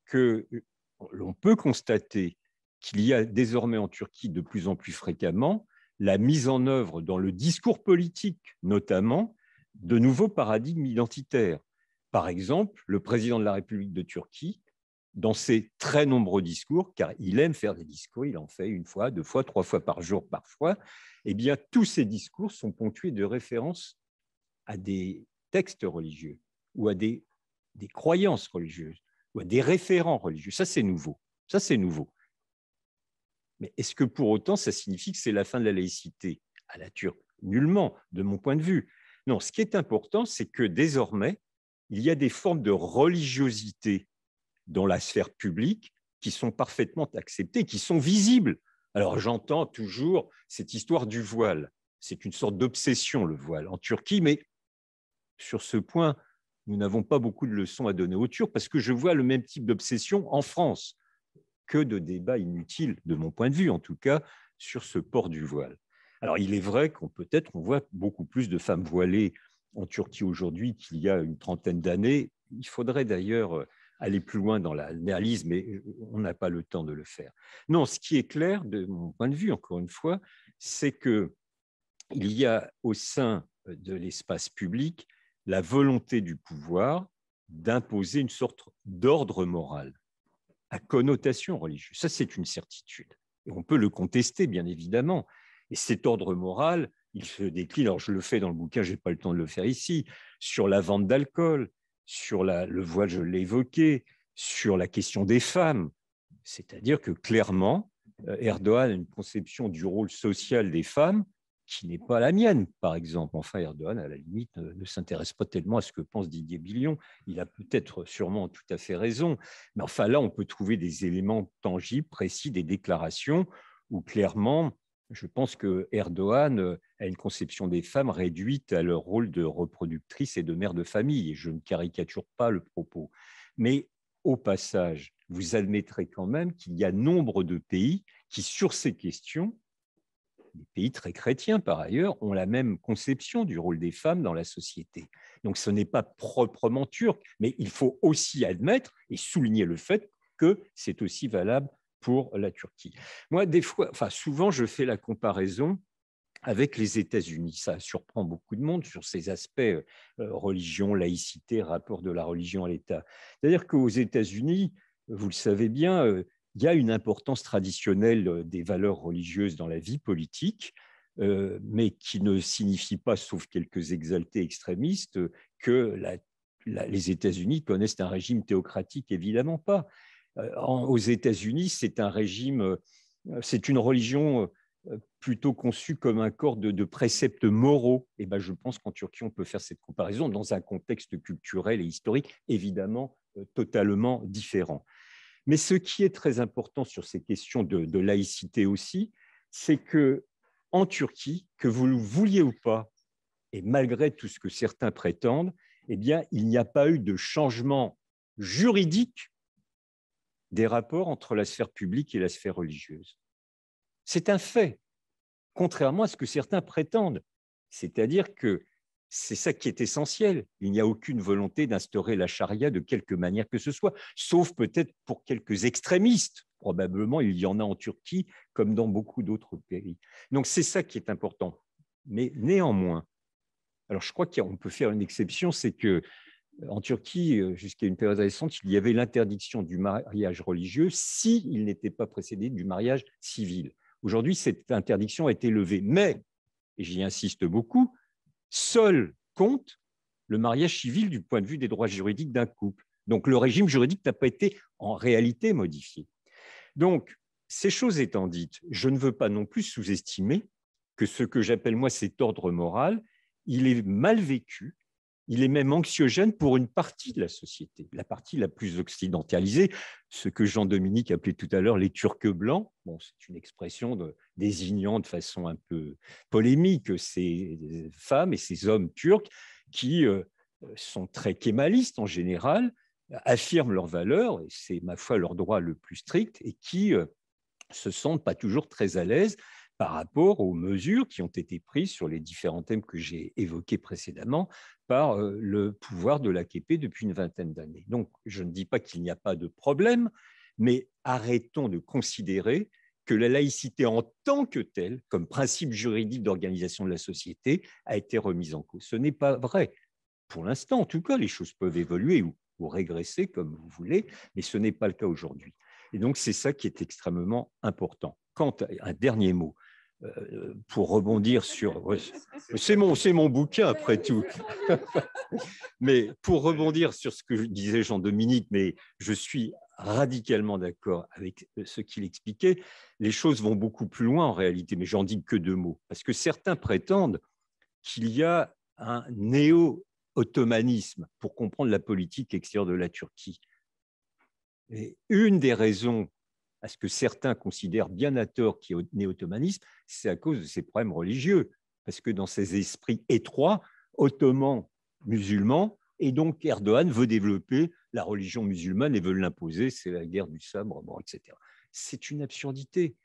que l'on peut constater qu'il y a désormais en Turquie de plus en plus fréquemment la mise en œuvre dans le discours politique, notamment, de nouveaux paradigmes identitaires. Par exemple, le président de la République de Turquie, dans ses très nombreux discours, car il aime faire des discours, il en fait 1 fois, 2 fois, 3 fois par jour parfois, eh bien, tous ces discours sont ponctués de références à des textes religieux ou à des croyances religieuses ou à des référents religieux. Ça, c'est nouveau. Ça, c'est nouveau. Mais est-ce que pour autant, ça signifie que c'est la fin de la laïcité à la turque? Nullement, de mon point de vue. Non, ce qui est important, c'est que désormais, il y a des formes de religiosité dans la sphère publique qui sont parfaitement acceptées, qui sont visibles. Alors, j'entends toujours cette histoire du voile. C'est une sorte d'obsession, le voile, en Turquie, mais sur ce point, nous n'avons pas beaucoup de leçons à donner aux Turcs parce que je vois le même type d'obsession en France. Que de débats inutiles, de mon point de vue en tout cas, sur ce port du voile. Alors, il est vrai qu'on voit beaucoup plus de femmes voilées en Turquie aujourd'hui qu'il y a une trentaine d'années. Il faudrait d'ailleurs aller plus loin dans l'analyse, mais on n'a pas le temps de le faire. Non, ce qui est clair, de mon point de vue, encore une fois, c'est qu'il y a au sein de l'espace public la volonté du pouvoir d'imposer une sorte d'ordre moral à connotation religieuse. Ça, c'est une certitude. Et on peut le contester, bien évidemment. Et cet ordre moral, il se décline, alors je le fais dans le bouquin, je n'ai pas le temps de le faire ici, sur la vente d'alcool, sur le voile, je l'ai évoqué, sur la question des femmes. C'est-à-dire que clairement, Erdogan a une conception du rôle social des femmes qui n'est pas la mienne, par exemple. Enfin, Erdogan, à la limite, ne s'intéresse pas tellement à ce que pense Didier Billion. Il a peut-être sûrement tout à fait raison. Mais enfin, là, on peut trouver des éléments tangibles, précis, des déclarations où clairement, je pense que Erdogan a une conception des femmes réduite à leur rôle de reproductrice et de mère de famille. Et je ne caricature pas le propos. Mais au passage, vous admettrez quand même qu'il y a nombre de pays qui, sur ces questions, des pays très chrétiens par ailleurs, ont la même conception du rôle des femmes dans la société. Donc ce n'est pas proprement turc, mais il faut aussi admettre et souligner le fait que c'est aussi valable pour la Turquie. Moi, souvent, je fais la comparaison avec les États-Unis. Ça surprend beaucoup de monde sur ces aspects religion, laïcité, rapport de la religion à l'État. C'est-à-dire qu'aux États-Unis, vous le savez bien, il y a une importance traditionnelle des valeurs religieuses dans la vie politique, mais qui ne signifie pas, sauf quelques exaltés extrémistes, que les États-Unis connaissent un régime théocratique, évidemment pas. Aux États-Unis, c'est un régime, c'est une religion plutôt conçue comme un corps de préceptes moraux. Et ben, je pense qu'en Turquie, on peut faire cette comparaison dans un contexte culturel et historique évidemment totalement différent. Mais ce qui est très important sur ces questions de laïcité aussi, c'est qu'en Turquie, que vous le vouliez ou pas, et malgré tout ce que certains prétendent, eh bien, il n'y a pas eu de changement juridique des rapports entre la sphère publique et la sphère religieuse. C'est un fait, contrairement à ce que certains prétendent. C'est-à-dire que c'est ça qui est essentiel. Il n'y a aucune volonté d'instaurer la charia de quelque manière que ce soit, sauf peut-être pour quelques extrémistes. Probablement, il y en a en Turquie, comme dans beaucoup d'autres pays. Donc, c'est ça qui est important. Mais néanmoins, alors je crois qu'on peut faire une exception, c'est que en Turquie, jusqu'à une période récente, il y avait l'interdiction du mariage religieux s'il n'était pas précédé du mariage civil. Aujourd'hui, cette interdiction a été levée. Mais, et j'y insiste beaucoup, seul compte le mariage civil du point de vue des droits juridiques d'un couple. Donc, le régime juridique n'a pas été en réalité modifié. Donc, ces choses étant dites, je ne veux pas non plus sous-estimer que ce que j'appelle, moi, cet ordre moral, il est mal vécu, il est même anxiogène pour une partie de la société, la partie la plus occidentalisée, ce que Jean-Dominique appelait tout à l'heure les Turcs blancs. Bon, c'est une expression désignant de façon un peu polémique ces femmes et ces hommes turcs qui sont très kémalistes en général, affirment leurs valeurs, et c'est ma foi leur droit le plus strict, et qui se sentent pas toujours très à l'aise par rapport aux mesures qui ont été prises sur les différents thèmes que j'ai évoqués précédemment par le pouvoir de l'AKP depuis une vingtaine d'années. Donc, je ne dis pas qu'il n'y a pas de problème, mais arrêtons de considérer que la laïcité en tant que telle, comme principe juridique d'organisation de la société, a été remise en cause. Ce n'est pas vrai. Pour l'instant, en tout cas, les choses peuvent évoluer ou régresser, comme vous voulez, mais ce n'est pas le cas aujourd'hui. Et donc, c'est ça qui est extrêmement important. Quant à un dernier mot, pour rebondir sur... Ouais, c'est mon bouquin, après tout. Mais pour rebondir sur ce que disait Jean-Dominique, mais je suis radicalement d'accord avec ce qu'il expliquait, les choses vont beaucoup plus loin en réalité, mais j'en dis que 2 mots. Parce que certains prétendent qu'il y a un néo-ottomanisme pour comprendre la politique extérieure de la Turquie. Et une des raisons à ce que certains considèrent bien à tort qu'il y a néo-ottomanisme, c'est à cause de ces problèmes religieux. Parce que dans ces esprits étroits, ottomans, musulmans, et donc Erdogan veut développer la religion musulmane et veut l'imposer, c'est la guerre du sabre, bon, etc. C'est une absurdité.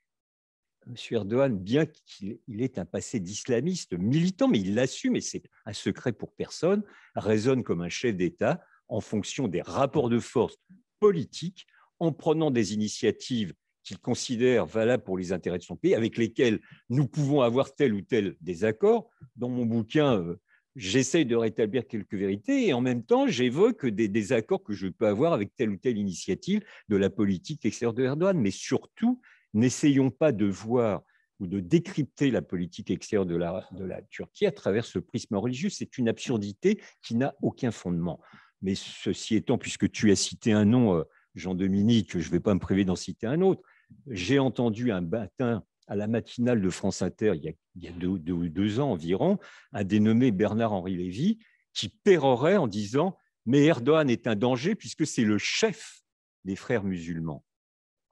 M. Erdogan, bien qu'il ait un passé d'islamiste militant, mais il l'assume, et c'est un secret pour personne, raisonne comme un chef d'État en fonction des rapports de force politiques, en prenant des initiatives qu'il considère valables pour les intérêts de son pays, avec lesquels nous pouvons avoir tel ou tel désaccord. Dans mon bouquin, j'essaye de rétablir quelques vérités et en même temps, j'évoque des désaccords que je peux avoir avec telle ou telle initiative de la politique extérieure de Erdogan. Mais surtout, n'essayons pas de voir ou de décrypter la politique extérieure de la Turquie à travers ce prisme religieux. C'est une absurdité qui n'a aucun fondement. Mais ceci étant, puisque tu as cité un nom, Jean-Dominique, je ne vais pas me priver d'en citer un autre, j'ai entendu un matin à la matinale de France Inter, il y a 2 ans environ, un dénommé Bernard-Henri Lévy qui pérorait en disant « Mais Erdogan est un danger puisque c'est le chef des frères musulmans ».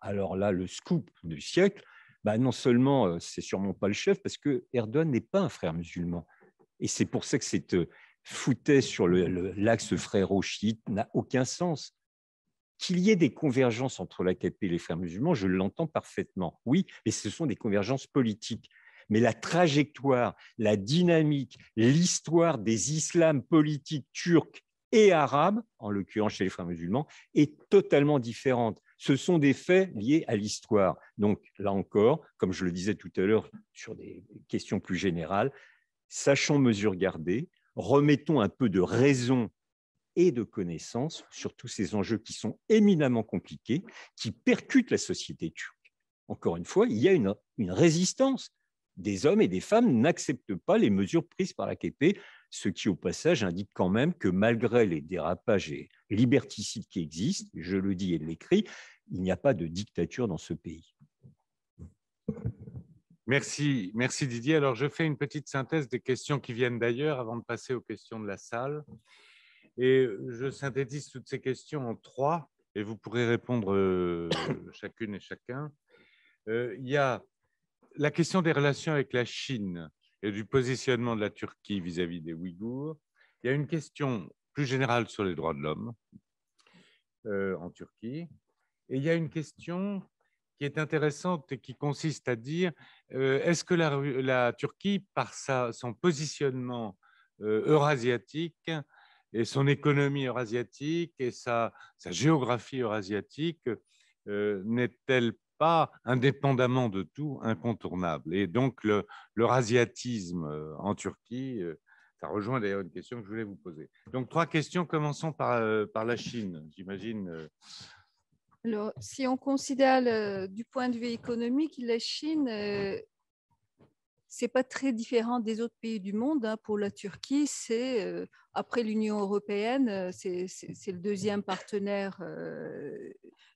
Alors là, le scoop du siècle, non seulement c'est sûrement pas le chef, parce que Erdogan n'est pas un frère musulman. Et c'est pour ça que cette foutaise sur l'axe frère-chiite n'a aucun sens. Qu'il y ait des convergences entre l'AKP et les frères musulmans, je l'entends parfaitement. Oui, mais ce sont des convergences politiques. Mais la trajectoire, la dynamique, l'histoire des islams politiques turcs et arabes, en l'occurrence chez les frères musulmans, est totalement différente. Ce sont des faits liés à l'histoire. Donc là encore, comme je le disais tout à l'heure sur des questions plus générales, sachons mesure garder, remettons un peu de raison et de connaissances sur tous ces enjeux qui sont éminemment compliqués, qui percutent la société turque. Encore une fois, il y a une résistance. Des hommes et des femmes n'acceptent pas les mesures prises par l'AKP, ce qui, au passage, indique quand même que malgré les dérapages et liberticides qui existent, je le dis et l'écris, il n'y a pas de dictature dans ce pays. Merci Didier. Alors, je fais une petite synthèse des questions qui viennent d'ailleurs avant de passer aux questions de la salle. Et je synthétise toutes ces questions en 3, et vous pourrez répondre chacune et chacun. Il y a la question des relations avec la Chine et du positionnement de la Turquie vis-à-vis des Ouïghours. Il y a une question plus générale sur les droits de l'homme en Turquie. Et il y a une question qui est intéressante et qui consiste à dire est-ce que la Turquie, par son positionnement eurasiatique et son économie eurasiatique et sa géographie eurasiatique, n'est-elle pas, indépendamment de tout, incontournable? Et donc, l'eurasiatisme en Turquie, ça rejoint d'ailleurs une question que je voulais vous poser. Donc, 3 questions, commençons par la Chine, j'imagine. Alors, si on considère du point de vue économique, la Chine, c'est pas très différent des autres pays du monde. Pour la Turquie, c'est après l'Union européenne, c'est le 2e partenaire,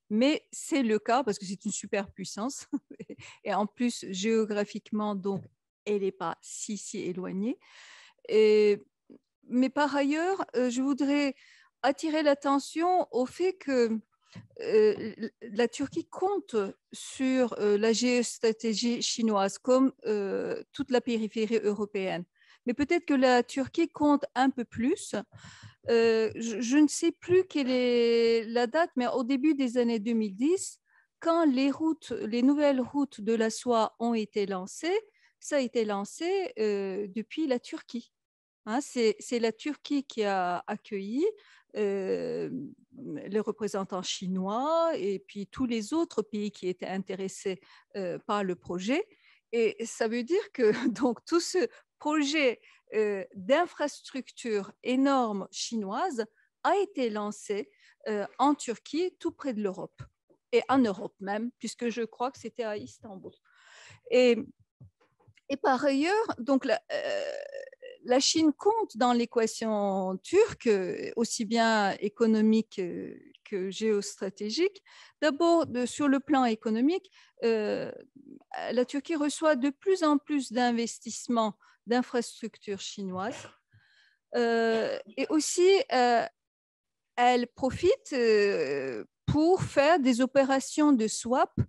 mais c'est le cas parce que c'est une superpuissance et en plus géographiquement, donc elle n'est pas si éloignée. Mais par ailleurs, je voudrais attirer l'attention au fait que la Turquie compte sur la géostratégie chinoise comme toute la périphérie européenne. Mais peut-être que la Turquie compte un peu plus. Je ne sais plus quelle est la date, mais au début des années 2010, quand les nouvelles routes de la soie ont été lancées, ça a été lancé depuis la Turquie. Hein, c'est la Turquie qui a accueilli les représentants chinois et puis tous les autres pays qui étaient intéressés par le projet. Et ça veut dire que donc, tout ce projet d'infrastructure énorme chinoise a été lancé en Turquie, tout près de l'Europe, et en Europe même, puisque je crois que c'était à Istanbul. Et par ailleurs, donc la Chine compte dans l'équation turque, aussi bien économique que géostratégique. D'abord, sur le plan économique, la Turquie reçoit de plus en plus d'investissements d'infrastructures chinoises. Et aussi, elle profite pour faire des opérations de swap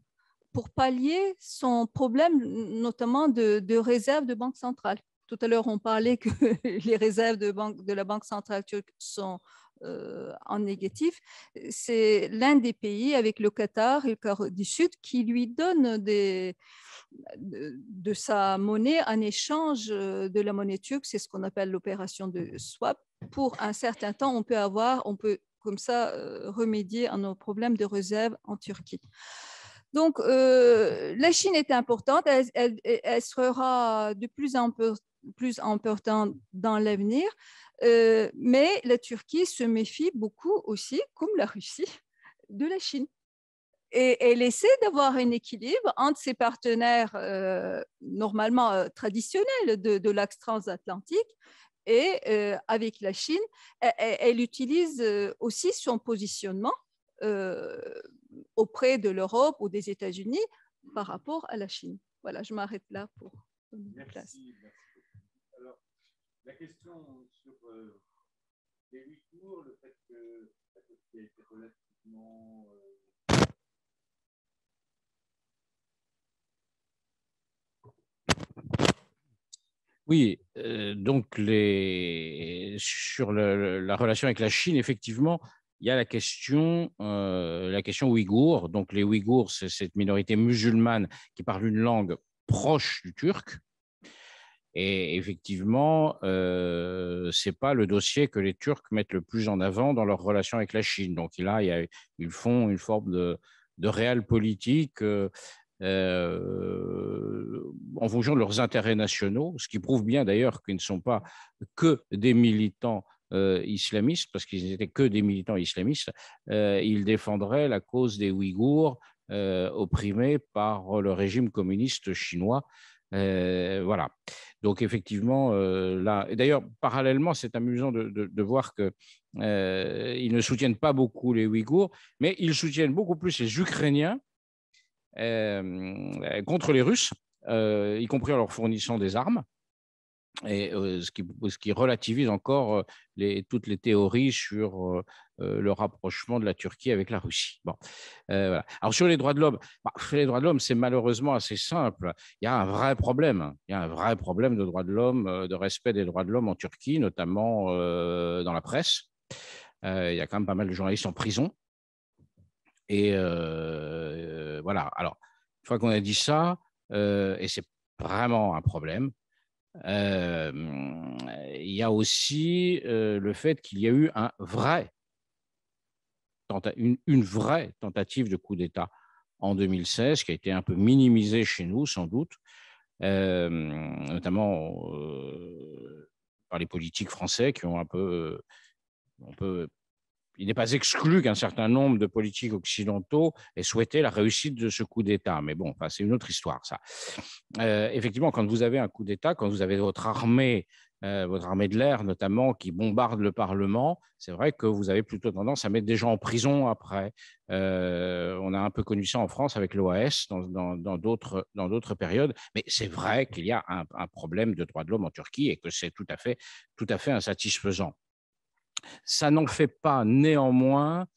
pour pallier son problème, notamment de réserve de banque centrale. Tout à l'heure, on parlait que les réserves de la Banque centrale turque sont en négatif. C'est l'un des pays, avec le Qatar et le Corée du Sud, qui lui donne de sa monnaie en échange de la monnaie turque. C'est ce qu'on appelle l'opération de swap. Pour un certain temps, on peut comme ça remédier à nos problèmes de réserve en Turquie. Donc, la Chine est importante, elle sera de plus importante dans l'avenir, mais la Turquie se méfie beaucoup aussi, comme la Russie, de la Chine. Et elle essaie d'avoir un équilibre entre ses partenaires normalement traditionnels de l'axe transatlantique et avec la Chine. Elle utilise aussi son positionnement auprès de l'Europe ou des États-Unis par rapport à la Chine. Voilà, je m'arrête là pour donner la place. Merci. Alors, la question sur les Ouïghours, le fait que la Turquie a été relativement Oui, donc sur la relation avec la Chine, effectivement, il y a la question ouïghour. Donc les Ouïghours, c'est cette minorité musulmane qui parle une langue proche du turc. Et effectivement, ce n'est pas le dossier que les Turcs mettent le plus en avant dans leur relation avec la Chine. Donc là, ils font une forme de réel politique en fonction de leurs intérêts nationaux, ce qui prouve bien d'ailleurs qu'ils ne sont pas que des militants islamistes, parce qu'ils n'étaient que des militants islamistes. Ils défendraient la cause des Ouïghours opprimés par le régime communiste chinois. Voilà. Donc effectivement, là, et d'ailleurs, parallèlement, c'est amusant de voir que ils ne soutiennent pas beaucoup les Ouïghours, mais ils soutiennent beaucoup plus les Ukrainiens contre les Russes, y compris en leur fournissant des armes, et ce qui relativise encore toutes les théories sur le rapprochement de la Turquie avec la Russie. Bon, voilà. Alors sur les droits de l'homme, c'est malheureusement assez simple. Il y a un vrai problème. Il y a un vrai problème de droits de l'homme, de respect des droits de l'homme en Turquie, notamment dans la presse. Il y a quand même pas mal de journalistes en prison. Et voilà. Alors, une fois qu'on a dit ça, et c'est vraiment un problème, il y a aussi le fait qu'il y a eu une vraie tentative de coup d'État en 2016, qui a été un peu minimisée chez nous, sans doute, notamment par les politiques français qui ont un peu il n'est pas exclu qu'un certain nombre de politiques occidentaux aient souhaité la réussite de ce coup d'État. Mais bon, enfin, c'est une autre histoire, ça. Effectivement, quand vous avez un coup d'État, quand vous avez votre armée de l'air notamment, qui bombarde le Parlement, c'est vrai que vous avez plutôt tendance à mettre des gens en prison après. On a un peu connu ça en France avec l'OAS dans d'autres périodes, mais c'est vrai qu'il y a un problème de droits de l'homme en Turquie et que c'est tout à fait insatisfaisant. Ça n'en fait pas néanmoins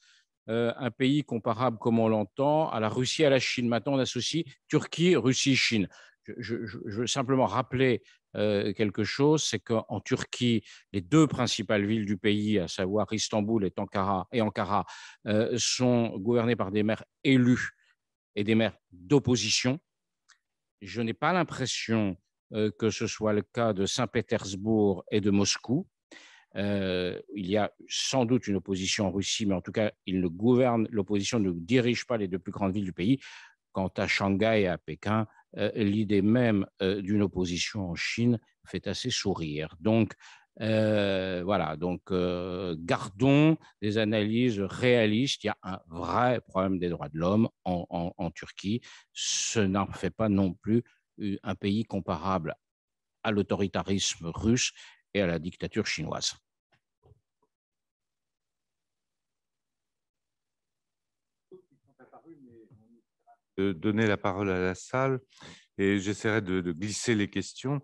un pays comparable, comme on l'entend, à la Russie et à la Chine. Maintenant, on associe Turquie, Russie, Chine. Je veux simplement rappeler quelque chose, c'est qu'en Turquie, les deux principales villes du pays, à savoir Istanbul et Ankara, sont gouvernées par des maires élus et des maires d'opposition. Je n'ai pas l'impression que ce soit le cas de Saint-Pétersbourg et de Moscou. Il y a sans doute une opposition en Russie, mais en tout cas, l'opposition ne dirige pas les deux plus grandes villes du pays. Quant à Shanghai et à Pékin, l'idée même d'une opposition en Chine fait assez sourire. Donc, voilà, donc gardons des analyses réalistes. Il y a un vrai problème des droits de l'homme en Turquie. Ce n'en fait pas non plus un pays comparable à l'autoritarisme russe et à la dictature chinoise. De donner la parole à la salle et j'essaierai de glisser les questions.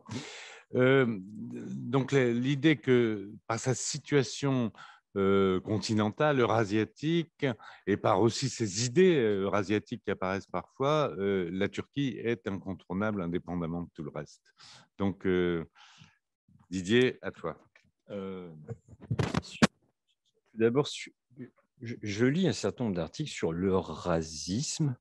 Donc l'idée que par sa situation continentale, eurasiatique, et par aussi ses idées eurasiatiques qui apparaissent parfois, la Turquie est incontournable indépendamment de tout le reste. Donc Didier, à toi. D'abord, je lis un certain nombre d'articles sur l'eurasisme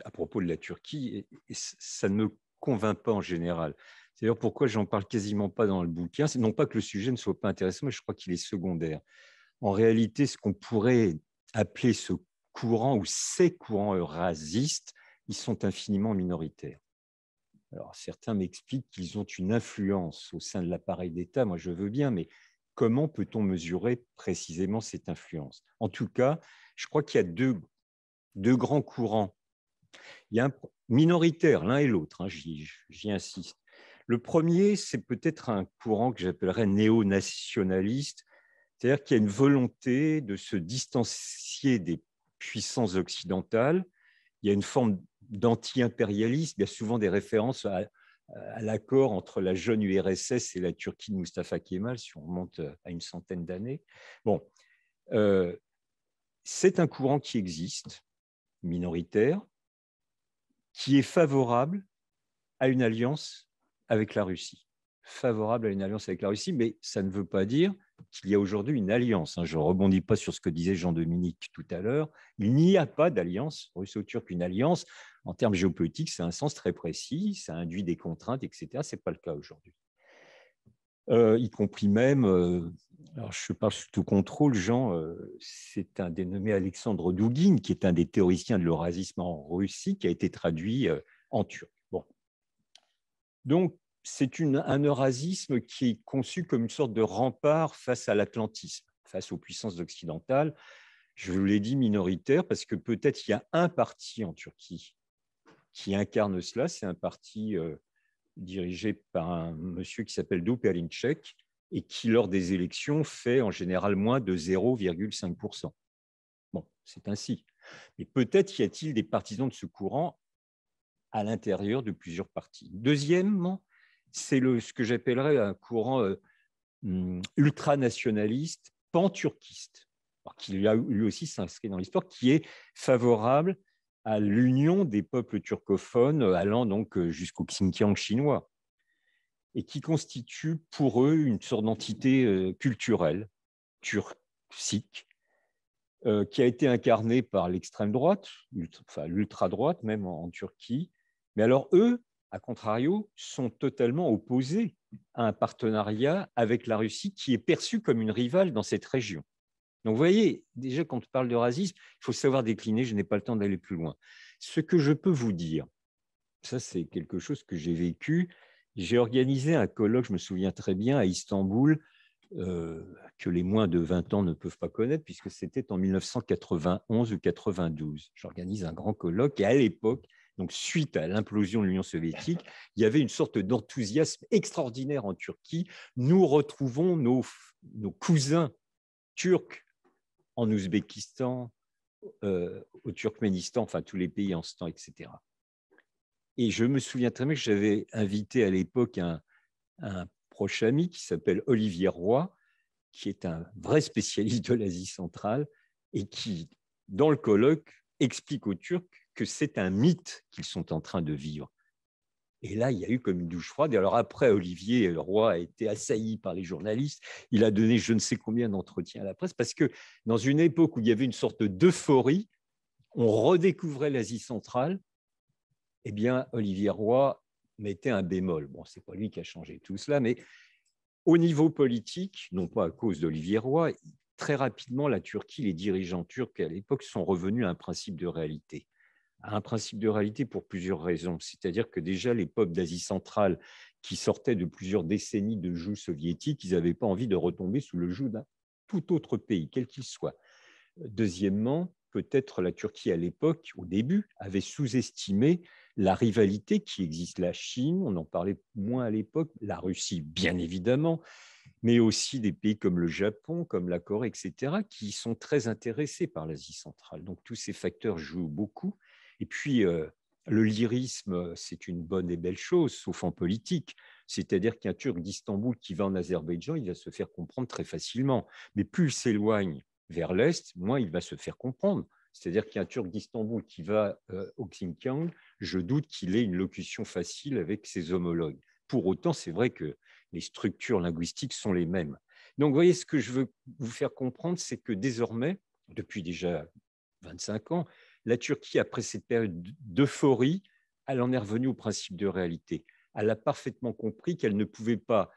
à propos de la Turquie, et ça ne me convainc pas en général. C'est d'ailleurs pourquoi j'en parle quasiment pas dans le bouquin. C'est non pas que le sujet ne soit pas intéressant, mais je crois qu'il est secondaire. En réalité, ce qu'on pourrait appeler ce courant ou ces courants eurasistes, ils sont infiniment minoritaires. Alors, certains m'expliquent qu'ils ont une influence au sein de l'appareil d'État. Moi, je veux bien, mais comment peut-on mesurer précisément cette influence? En tout cas, je crois qu'il y a deux grands courants. Il y a un minoritaire, l'un et l'autre, hein, j'y insiste. Le premier, c'est peut-être un courant que j'appellerais néo-nationaliste, c'est-à-dire qu'il y a une volonté de se distancier des puissances occidentales. Il y a une forme d'anti-impérialisme. Il y a souvent des références à l'accord entre la jeune URSS et la Turquie de Mustafa Kemal, si on remonte à une centaine d'années. Bon, c'est un courant qui existe, minoritaire, qui est favorable à une alliance avec la Russie. Favorable à une alliance avec la Russie, mais ça ne veut pas dire qu'il y a aujourd'hui une alliance. Je ne rebondis pas sur ce que disait Jean-Dominique tout à l'heure. Il n'y a pas d'alliance russo-turque. Une alliance, en termes géopolitiques, c'est un sens très précis, ça induit des contraintes, etc. Ce n'est pas le cas aujourd'hui. Y compris même, alors je parle sous tout contrôle, Jean, c'est un dénommé Alexandre Douguine, qui est un des théoriciens de l'eurasisme en Russie, qui a été traduit en turc. Bon. Donc, c'est un eurasisme qui est conçu comme une sorte de rempart face à l'atlantisme, face aux puissances occidentales. Je vous l'ai dit, minoritaire, parce que peut-être il y a un parti en Turquie qui incarne cela, c'est un parti dirigé par un monsieur qui s'appelle Doğu Perinçek et qui, lors des élections, fait en général moins de 0,5%. Bon, c'est ainsi. Mais peut-être y a-t-il des partisans de ce courant à l'intérieur de plusieurs partis. Deuxièmement, c'est ce que j'appellerais un courant ultranationaliste, pan-turquiste, qui a lui aussi s'inscrit dans l'histoire, qui est favorable à l'union des peuples turcophones allant donc jusqu'au Xinjiang chinois et qui constitue pour eux une sorte d'entité culturelle, turcique, qui a été incarnée par l'extrême droite, enfin l'ultra-droite même en Turquie. Mais alors eux, à contrario, sont totalement opposés à un partenariat avec la Russie qui est perçu comme une rivale dans cette région. Donc, vous voyez, déjà, quand on parle de racisme, il faut savoir décliner, je n'ai pas le temps d'aller plus loin. Ce que je peux vous dire, ça, c'est quelque chose que j'ai vécu. J'ai organisé un colloque, je me souviens très bien, à Istanbul, que les moins de 20 ans ne peuvent pas connaître, puisque c'était en 1991 ou 92. J'organise un grand colloque, et à l'époque, donc suite à l'implosion de l'Union soviétique, il y avait une sorte d'enthousiasme extraordinaire en Turquie. Nous retrouvons nos cousins turcs en Ouzbékistan, au Turkménistan, enfin tous les pays en ce temps, etc. Et je me souviens très bien que j'avais invité à l'époque un proche ami qui s'appelle Olivier Roy, qui est un vrai spécialiste de l'Asie centrale et qui, dans le colloque, explique aux Turcs que c'est un mythe qu'ils sont en train de vivre. Et là, il y a eu comme une douche froide. Et alors après, Olivier Roy a été assailli par les journalistes. Il a donné je ne sais combien d'entretiens à la presse parce que dans une époque où il y avait une sorte d'euphorie, on redécouvrait l'Asie centrale, eh bien, Olivier Roy mettait un bémol. Bon, ce n'est pas lui qui a changé tout cela, mais au niveau politique, non pas à cause d'Olivier Roy, très rapidement, la Turquie, les dirigeants turcs à l'époque sont revenus à un principe de réalité. À un principe de réalité pour plusieurs raisons. C'est-à-dire que déjà, les peuples d'Asie centrale qui sortaient de plusieurs décennies de joug soviétique, ils n'avaient pas envie de retomber sous le joug d'un tout autre pays, quel qu'il soit. Deuxièmement, peut-être la Turquie à l'époque, au début, avait sous-estimé la rivalité qui existe. La Chine, on en parlait moins à l'époque, la Russie, bien évidemment, mais aussi des pays comme le Japon, comme la Corée, etc., qui sont très intéressés par l'Asie centrale. Donc tous ces facteurs jouent beaucoup. Et puis, le lyrisme, c'est une bonne et belle chose, sauf en politique. C'est-à-dire qu'un Turc d'Istanbul qui va en Azerbaïdjan, il va se faire comprendre très facilement. Mais plus il s'éloigne vers l'Est, moins il va se faire comprendre. C'est-à-dire qu'un Turc d'Istanbul qui va au Xinjiang, je doute qu'il ait une locution facile avec ses homologues. Pour autant, c'est vrai que les structures linguistiques sont les mêmes. Donc, vous voyez, ce que je veux vous faire comprendre, c'est que désormais, depuis déjà 25 ans, la Turquie, après cette période d'euphorie, elle en est revenue au principe de réalité. Elle a parfaitement compris qu'elle ne pouvait pas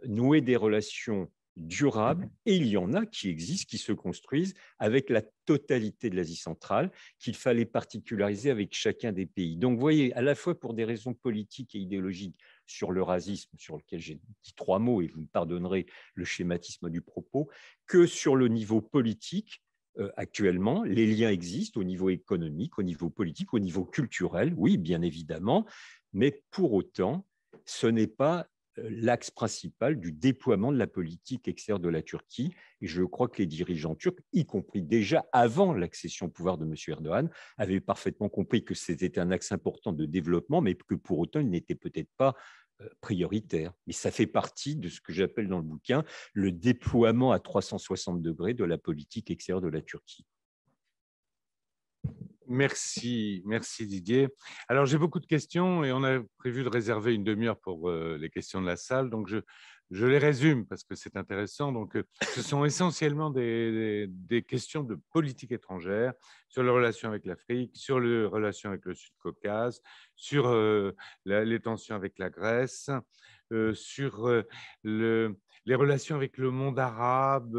nouer des relations durables, et il y en a qui existent, qui se construisent avec la totalité de l'Asie centrale, qu'il fallait particulariser avec chacun des pays. Donc, vous voyez, à la fois pour des raisons politiques et idéologiques sur l'eurasisme, sur lequel j'ai dit 3 mots, et vous me pardonnerez le schématisme du propos, que sur le niveau politique, actuellement, les liens existent au niveau économique, au niveau politique, au niveau culturel, oui, bien évidemment, mais pour autant, ce n'est pas l'axe principal du déploiement de la politique extérieure de la Turquie. Et je crois que les dirigeants turcs, y compris déjà avant l'accession au pouvoir de M. Erdogan, avaient parfaitement compris que c'était un axe important de développement, mais que pour autant, il n'était peut-être pas prioritaire. Et ça fait partie de ce que j'appelle dans le bouquin le déploiement à 360 degrés de la politique extérieure de la Turquie. Merci, merci Didier. Alors j'ai beaucoup de questions et on a prévu de réserver une demi-heure pour les questions de la salle, donc je les résume parce que c'est intéressant. Donc ce sont essentiellement des questions de politique étrangère sur les relations avec l'Afrique, sur les relations avec le Sud-Caucase, sur les tensions avec la Grèce, sur les relations avec le monde arabe,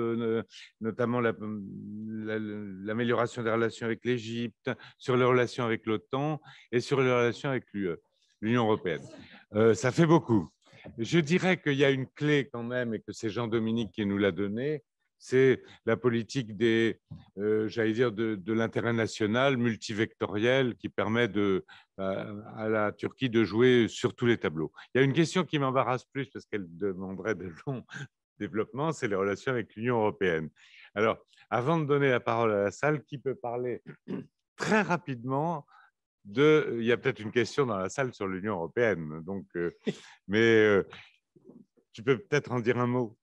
notamment l'amélioration des relations avec l'Égypte, sur les relations avec l'OTAN et sur les relations avec l'Union européenne. Ça fait beaucoup. Je dirais qu'il y a une clé quand même, et que c'est Jean-Dominique qui nous l'a donnée, c'est la politique j'allais dire, de l'intérêt national multivectoriel qui permet à la Turquie de jouer sur tous les tableaux. Il y a une question qui m'embarrasse plus parce qu'elle demanderait de longs développements, c'est les relations avec l'Union européenne. Alors, avant de donner la parole à la salle, qui peut parler très rapidement il y a peut-être une question dans la salle sur l'Union européenne, donc, mais tu peux peut-être en dire un mot.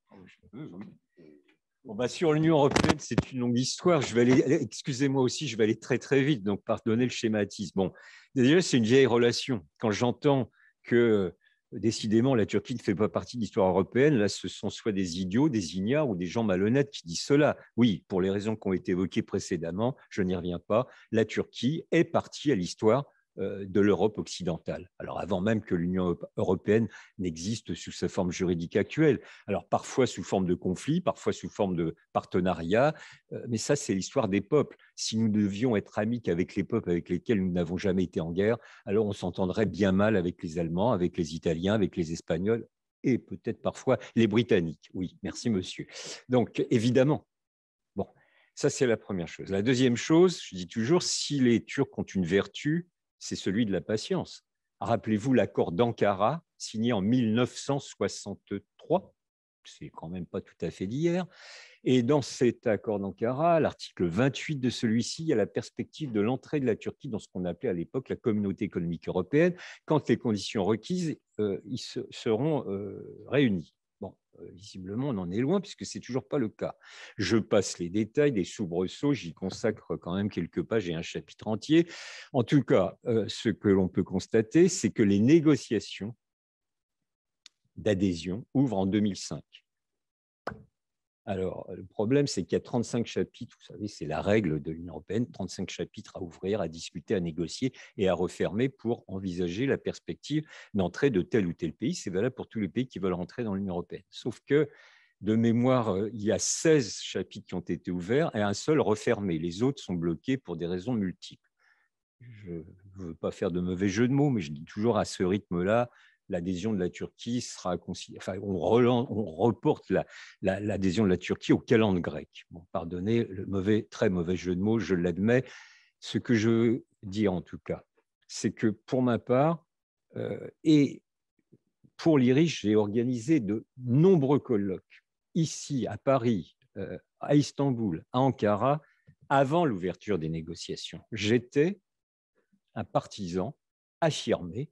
Bon, bah, sur l'Union européenne, c'est une longue histoire. Excusez-moi aussi, je vais aller très très vite, donc pardonnez le schématisme. Bon, déjà, c'est une vieille relation. Quand j'entends que décidément la Turquie ne fait pas partie de l'histoire européenne, là, ce sont soit des idiots, des ignares ou des gens malhonnêtes qui disent cela. Oui, pour les raisons qui ont été évoquées précédemment, je n'y reviens pas, la Turquie est partie à l'histoire de l'Europe occidentale. Alors avant même que l'Union européenne n'existe sous sa forme juridique actuelle. Alors parfois sous forme de conflit, parfois sous forme de partenariat, mais ça c'est l'histoire des peuples. Si nous devions être amis qu'avec les peuples avec lesquels nous n'avons jamais été en guerre, alors on s'entendrait bien mal avec les Allemands, avec les Italiens, avec les Espagnols et peut-être parfois les Britanniques. Oui, merci monsieur. Donc évidemment, bon, ça c'est la première chose. La deuxième chose, je dis toujours, si les Turcs ont une vertu, c'est celui de la patience. Rappelez-vous l'accord d'Ankara, signé en 1963, c'est quand même pas tout à fait d'hier, et dans cet accord d'Ankara, l'article 28 de celui-ci, il y a la perspective de l'entrée de la Turquie dans ce qu'on appelait à l'époque la Communauté économique européenne, quand les conditions requises ils seront réunies. Bon, visiblement, on en est loin puisque ce n'est toujours pas le cas. Je passe les détails des soubresauts, j'y consacre quand même quelques pages et un chapitre entier. En tout cas, ce que l'on peut constater, c'est que les négociations d'adhésion ouvrent en 2005. Alors, le problème, c'est qu'il y a 35 chapitres, vous savez, c'est la règle de l'Union européenne, 35 chapitres à ouvrir, à discuter, à négocier et à refermer pour envisager la perspective d'entrée de tel ou tel pays. C'est valable pour tous les pays qui veulent rentrer dans l'Union européenne. Sauf que, de mémoire, il y a 16 chapitres qui ont été ouverts et un seul refermé. Les autres sont bloqués pour des raisons multiples. Je ne veux pas faire de mauvais jeu de mots, mais je dis toujours à ce rythme-là, l'adhésion de la Turquie sera enfin, on reporte l'adhésion de la Turquie au calendrier grec. Bon, pardonnez le très mauvais jeu de mots, je l'admets. Ce que je veux dire en tout cas, c'est que pour ma part, et pour l'IRIS, j'ai organisé de nombreux colloques ici à Paris, à Istanbul, à Ankara, avant l'ouverture des négociations. J'étais un partisan affirmé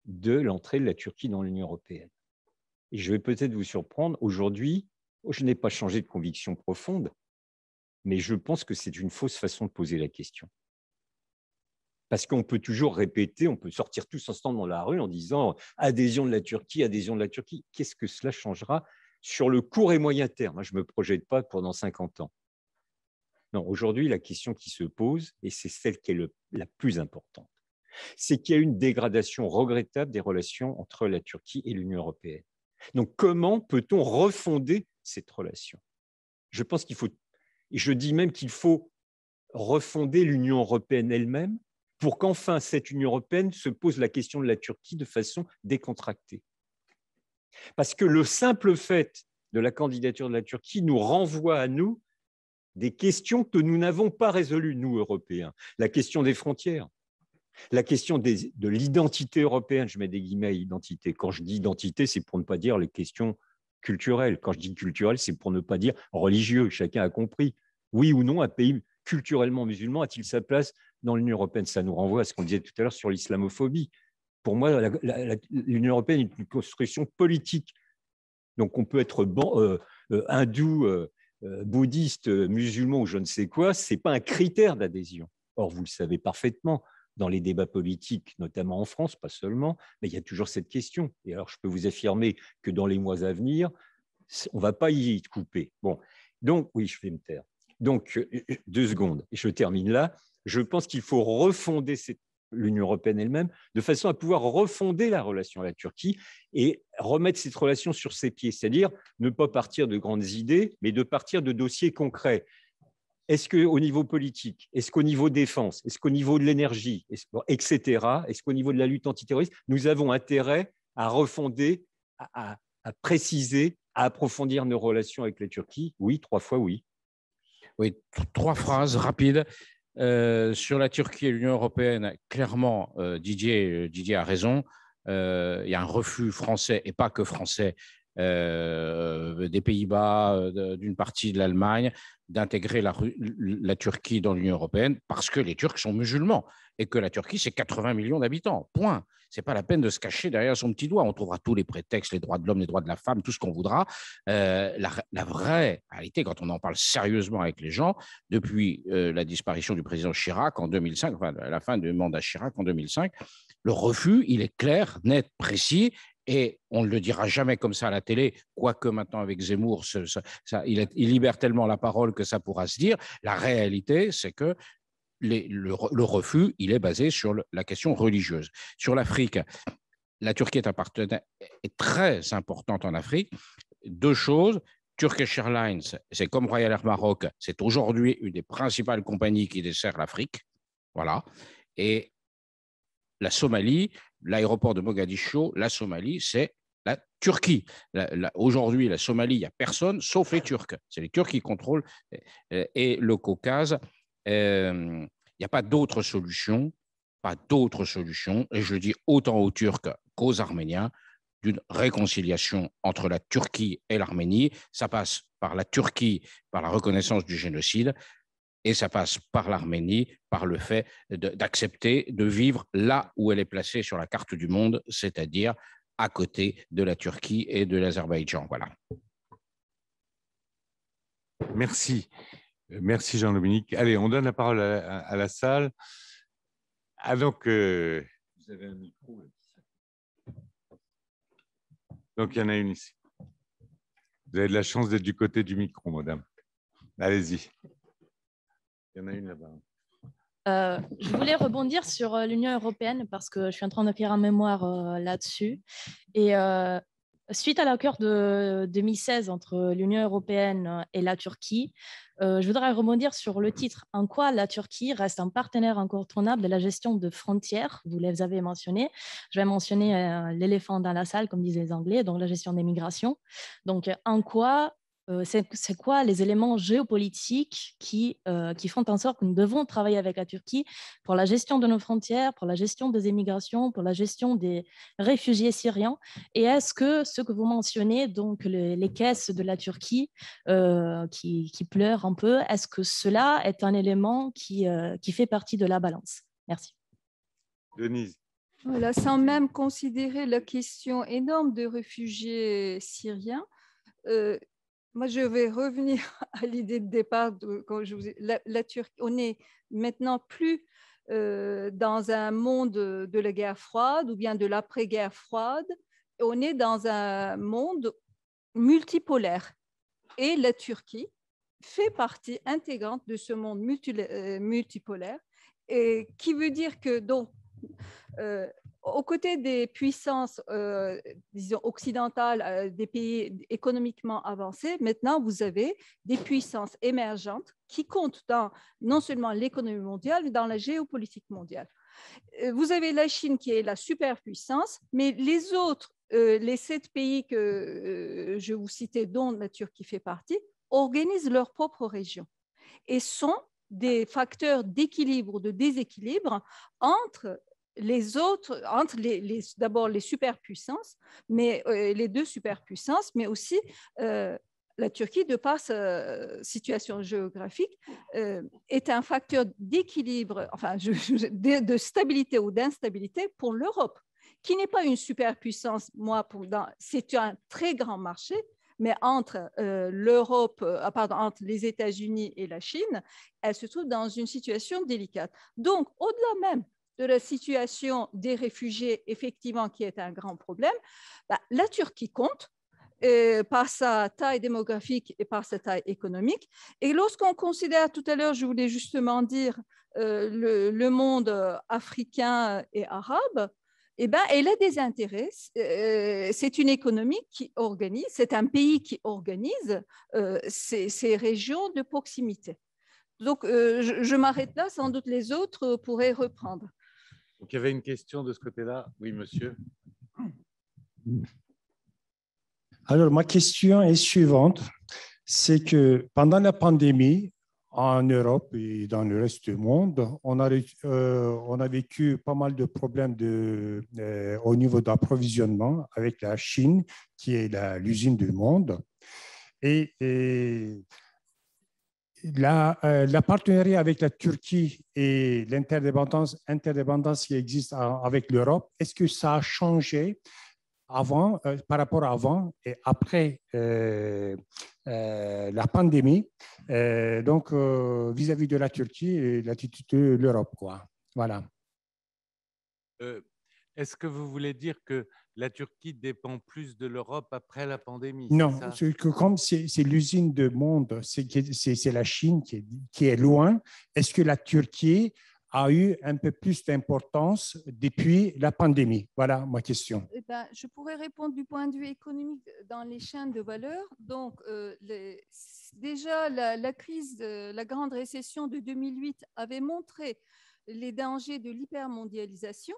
de l'entrée de la Turquie dans l'Union européenne. Et je vais peut-être vous surprendre, aujourd'hui, je n'ai pas changé de conviction profonde, mais je pense que c'est une fausse façon de poser la question. Parce qu'on peut toujours répéter, on peut sortir tous ensemble dans la rue en disant adhésion de la Turquie, adhésion de la Turquie. Qu'est-ce que cela changera sur le court et moyen terme? Je ne me projette pas pendant 50 ans. Non, aujourd'hui, la question qui se pose, et c'est celle qui est la plus importante, c'est qu'il y a une dégradation regrettable des relations entre la Turquie et l'Union européenne. Donc, comment peut-on refonder cette relation? Je pense qu'il faut, et je dis même qu'il faut refonder l'Union européenne elle-même pour qu'enfin cette Union européenne se pose la question de la Turquie de façon décontractée. Parce que le simple fait de la candidature de la Turquie nous renvoie à nous des questions que nous n'avons pas résolues, nous, Européens. La question des frontières, la question de l'identité européenne, je mets des guillemets à identité. Quand je dis identité, c'est pour ne pas dire les questions culturelles. Quand je dis culturel, c'est pour ne pas dire religieux. Chacun a compris. Oui ou non, un pays culturellement musulman a-t-il sa place dans l'Union européenne? Ça nous renvoie à ce qu'on disait tout à l'heure sur l'islamophobie. Pour moi, l'Union européenne est une construction politique. Donc, on peut être hindou, bouddhiste, musulman ou je ne sais quoi, ce n'est pas un critère d'adhésion. Or, vous le savez parfaitement, dans les débats politiques, notamment en France, pas seulement, mais il y a toujours cette question. Et alors, je peux vous affirmer que dans les mois à venir, on ne va pas y couper. Bon, donc, oui, je vais me taire. Donc, 2 secondes, et je termine là. Je pense qu'il faut refonder l'Union européenne elle-même, de façon à pouvoir refonder la relation à la Turquie et remettre cette relation sur ses pieds, c'est-à-dire ne pas partir de grandes idées, mais de partir de dossiers concrets. Est-ce qu'au niveau politique, est-ce qu'au niveau défense, est-ce qu'au niveau de l'énergie, etc., est-ce qu'au niveau de la lutte antiterroriste, nous avons intérêt à refonder, à préciser, à approfondir nos relations avec la Turquie? Oui, 3 fois oui. Oui, 3 phrases rapides. Sur la Turquie et l'Union européenne, clairement, Didier a raison. Il y a un refus français, et pas que français, des Pays-Bas, d'une partie de l'Allemagne, d'intégrer la Turquie dans l'Union européenne parce que les Turcs sont musulmans et que la Turquie, c'est 80 millions d'habitants. Point. Ce n'est pas la peine de se cacher derrière son petit doigt. On trouvera tous les prétextes, les droits de l'homme, les droits de la femme, tout ce qu'on voudra. La vraie réalité, quand on en parle sérieusement avec les gens, depuis la disparition du président Chirac en 2005, enfin, à la fin du mandat Chirac en 2005, le refus, il est clair, net, précis. Et on ne le dira jamais comme ça à la télé, quoique maintenant avec Zemmour, il libère tellement la parole que ça pourra se dire. La réalité, c'est que le refus, il est basé sur la question religieuse. Sur l'Afrique, la Turquie est un partenaire très important en Afrique. 2 choses. Turkish Airlines, c'est comme Royal Air Maroc, c'est aujourd'hui une des principales compagnies qui dessert l'Afrique. Voilà. Et la Somalie, l'aéroport de Mogadiscio, la Somalie, c'est la Turquie. Aujourd'hui, la Somalie, il n'y a personne sauf les Turcs. C'est les Turcs qui contrôlent. Et le Caucase, il n'y a pas d'autre solution, et je dis autant aux Turcs qu'aux Arméniens, d'une réconciliation entre la Turquie et l'Arménie. Ça passe par la Turquie, par la reconnaissance du génocide, et ça passe par l'Arménie, par le fait d'accepter de vivre là où elle est placée sur la carte du monde, c'est-à-dire à côté de la Turquie et de l'Azerbaïdjan. Voilà. Merci. Merci Jean-Dominique. Allez, on donne la parole à la salle. Ah, donc, vous avez un micro. Donc, il y en a une ici. Vous avez de la chance d'être du côté du micro, madame. Allez-y. Il y en a une là-bas. Je voulais rebondir sur l'Union européenne parce que je suis en train de faire un mémoire là-dessus. Et suite à l'accord de 2016 entre l'Union européenne et la Turquie, je voudrais rebondir sur le titre. En quoi la Turquie reste un partenaire incontournable de la gestion de frontières? Vous les avez mentionnés. Je vais mentionner l'éléphant dans la salle, comme disent les Anglais, donc la gestion des migrations. Donc, en quoi c'est quoi les éléments géopolitiques qui font en sorte que nous devons travailler avec la Turquie pour la gestion de nos frontières, pour la gestion des émigrations, pour la gestion des réfugiés syriens? Et est-ce que ce que vous mentionnez, donc les caisses de la Turquie qui pleurent un peu, est-ce que cela est un élément qui fait partie de la balance? Merci. Denise. Voilà, sans même considérer la question énorme de réfugiés syriens, moi, je vais revenir à l'idée de départ. Quand la Turquie, on n'est maintenant plus dans un monde de la guerre froide ou bien de l'après-guerre froide. On est dans un monde multipolaire. Et la Turquie fait partie intégrante de ce monde multipolaire. Et qui veut dire que, donc, aux côtés des puissances, disons, occidentales, des pays économiquement avancés, maintenant, vous avez des puissances émergentes qui comptent dans non seulement l'économie mondiale, mais dans la géopolitique mondiale. Vous avez la Chine qui est la superpuissance, mais les autres, les 7 pays que je vous citais, dont la Turquie fait partie, organisent leur propre région et sont des facteurs d'équilibre ou de déséquilibre entre les autres, entre d'abord les superpuissances, mais les 2 superpuissances, mais aussi la Turquie, de par sa situation géographique, est un facteur d'équilibre, enfin, de stabilité ou d'instabilité pour l'Europe, qui n'est pas une superpuissance. C'est un très grand marché, mais entre entre les États-Unis et la Chine, elle se trouve dans une situation délicate. Donc, au-delà même de la situation des réfugiés, effectivement, qui est un grand problème, la Turquie compte par sa taille démographique et par sa taille économique. Et lorsqu'on considère, tout à l'heure, je voulais justement dire le monde africain et arabe, eh ben, elle a des intérêts. C'est une économie qui organise, c'est un pays qui organise ces régions de proximité. Donc, je m'arrête là, sans doute les autres pourraient reprendre. Donc, il y avait une question de ce côté-là. Oui, monsieur. Alors, ma question est suivante. C'est que pendant la pandémie, en Europe et dans le reste du monde, on a vécu pas mal de problèmes au niveau d'approvisionnement avec la Chine, qui est l'usine du monde. Et la partenariat avec la Turquie et l'interdépendance qui existe avec l'Europe, est-ce que ça a changé avant, par rapport à avant et après la pandémie, donc vis-à-vis de la Turquie et l'attitude de l'Europe, quoi. Voilà. Est-ce que vous voulez dire que la Turquie dépend plus de l'Europe après la pandémie? Non, que comme c'est l'usine du monde, c'est la Chine qui est loin, est-ce que la Turquie a eu un peu plus d'importance depuis la pandémie? Voilà ma question. Eh ben, je pourrais répondre du point de vue économique dans les chaînes de valeur. Donc, déjà, la crise, la grande récession de 2008 avait montré les dangers de l'hypermondialisation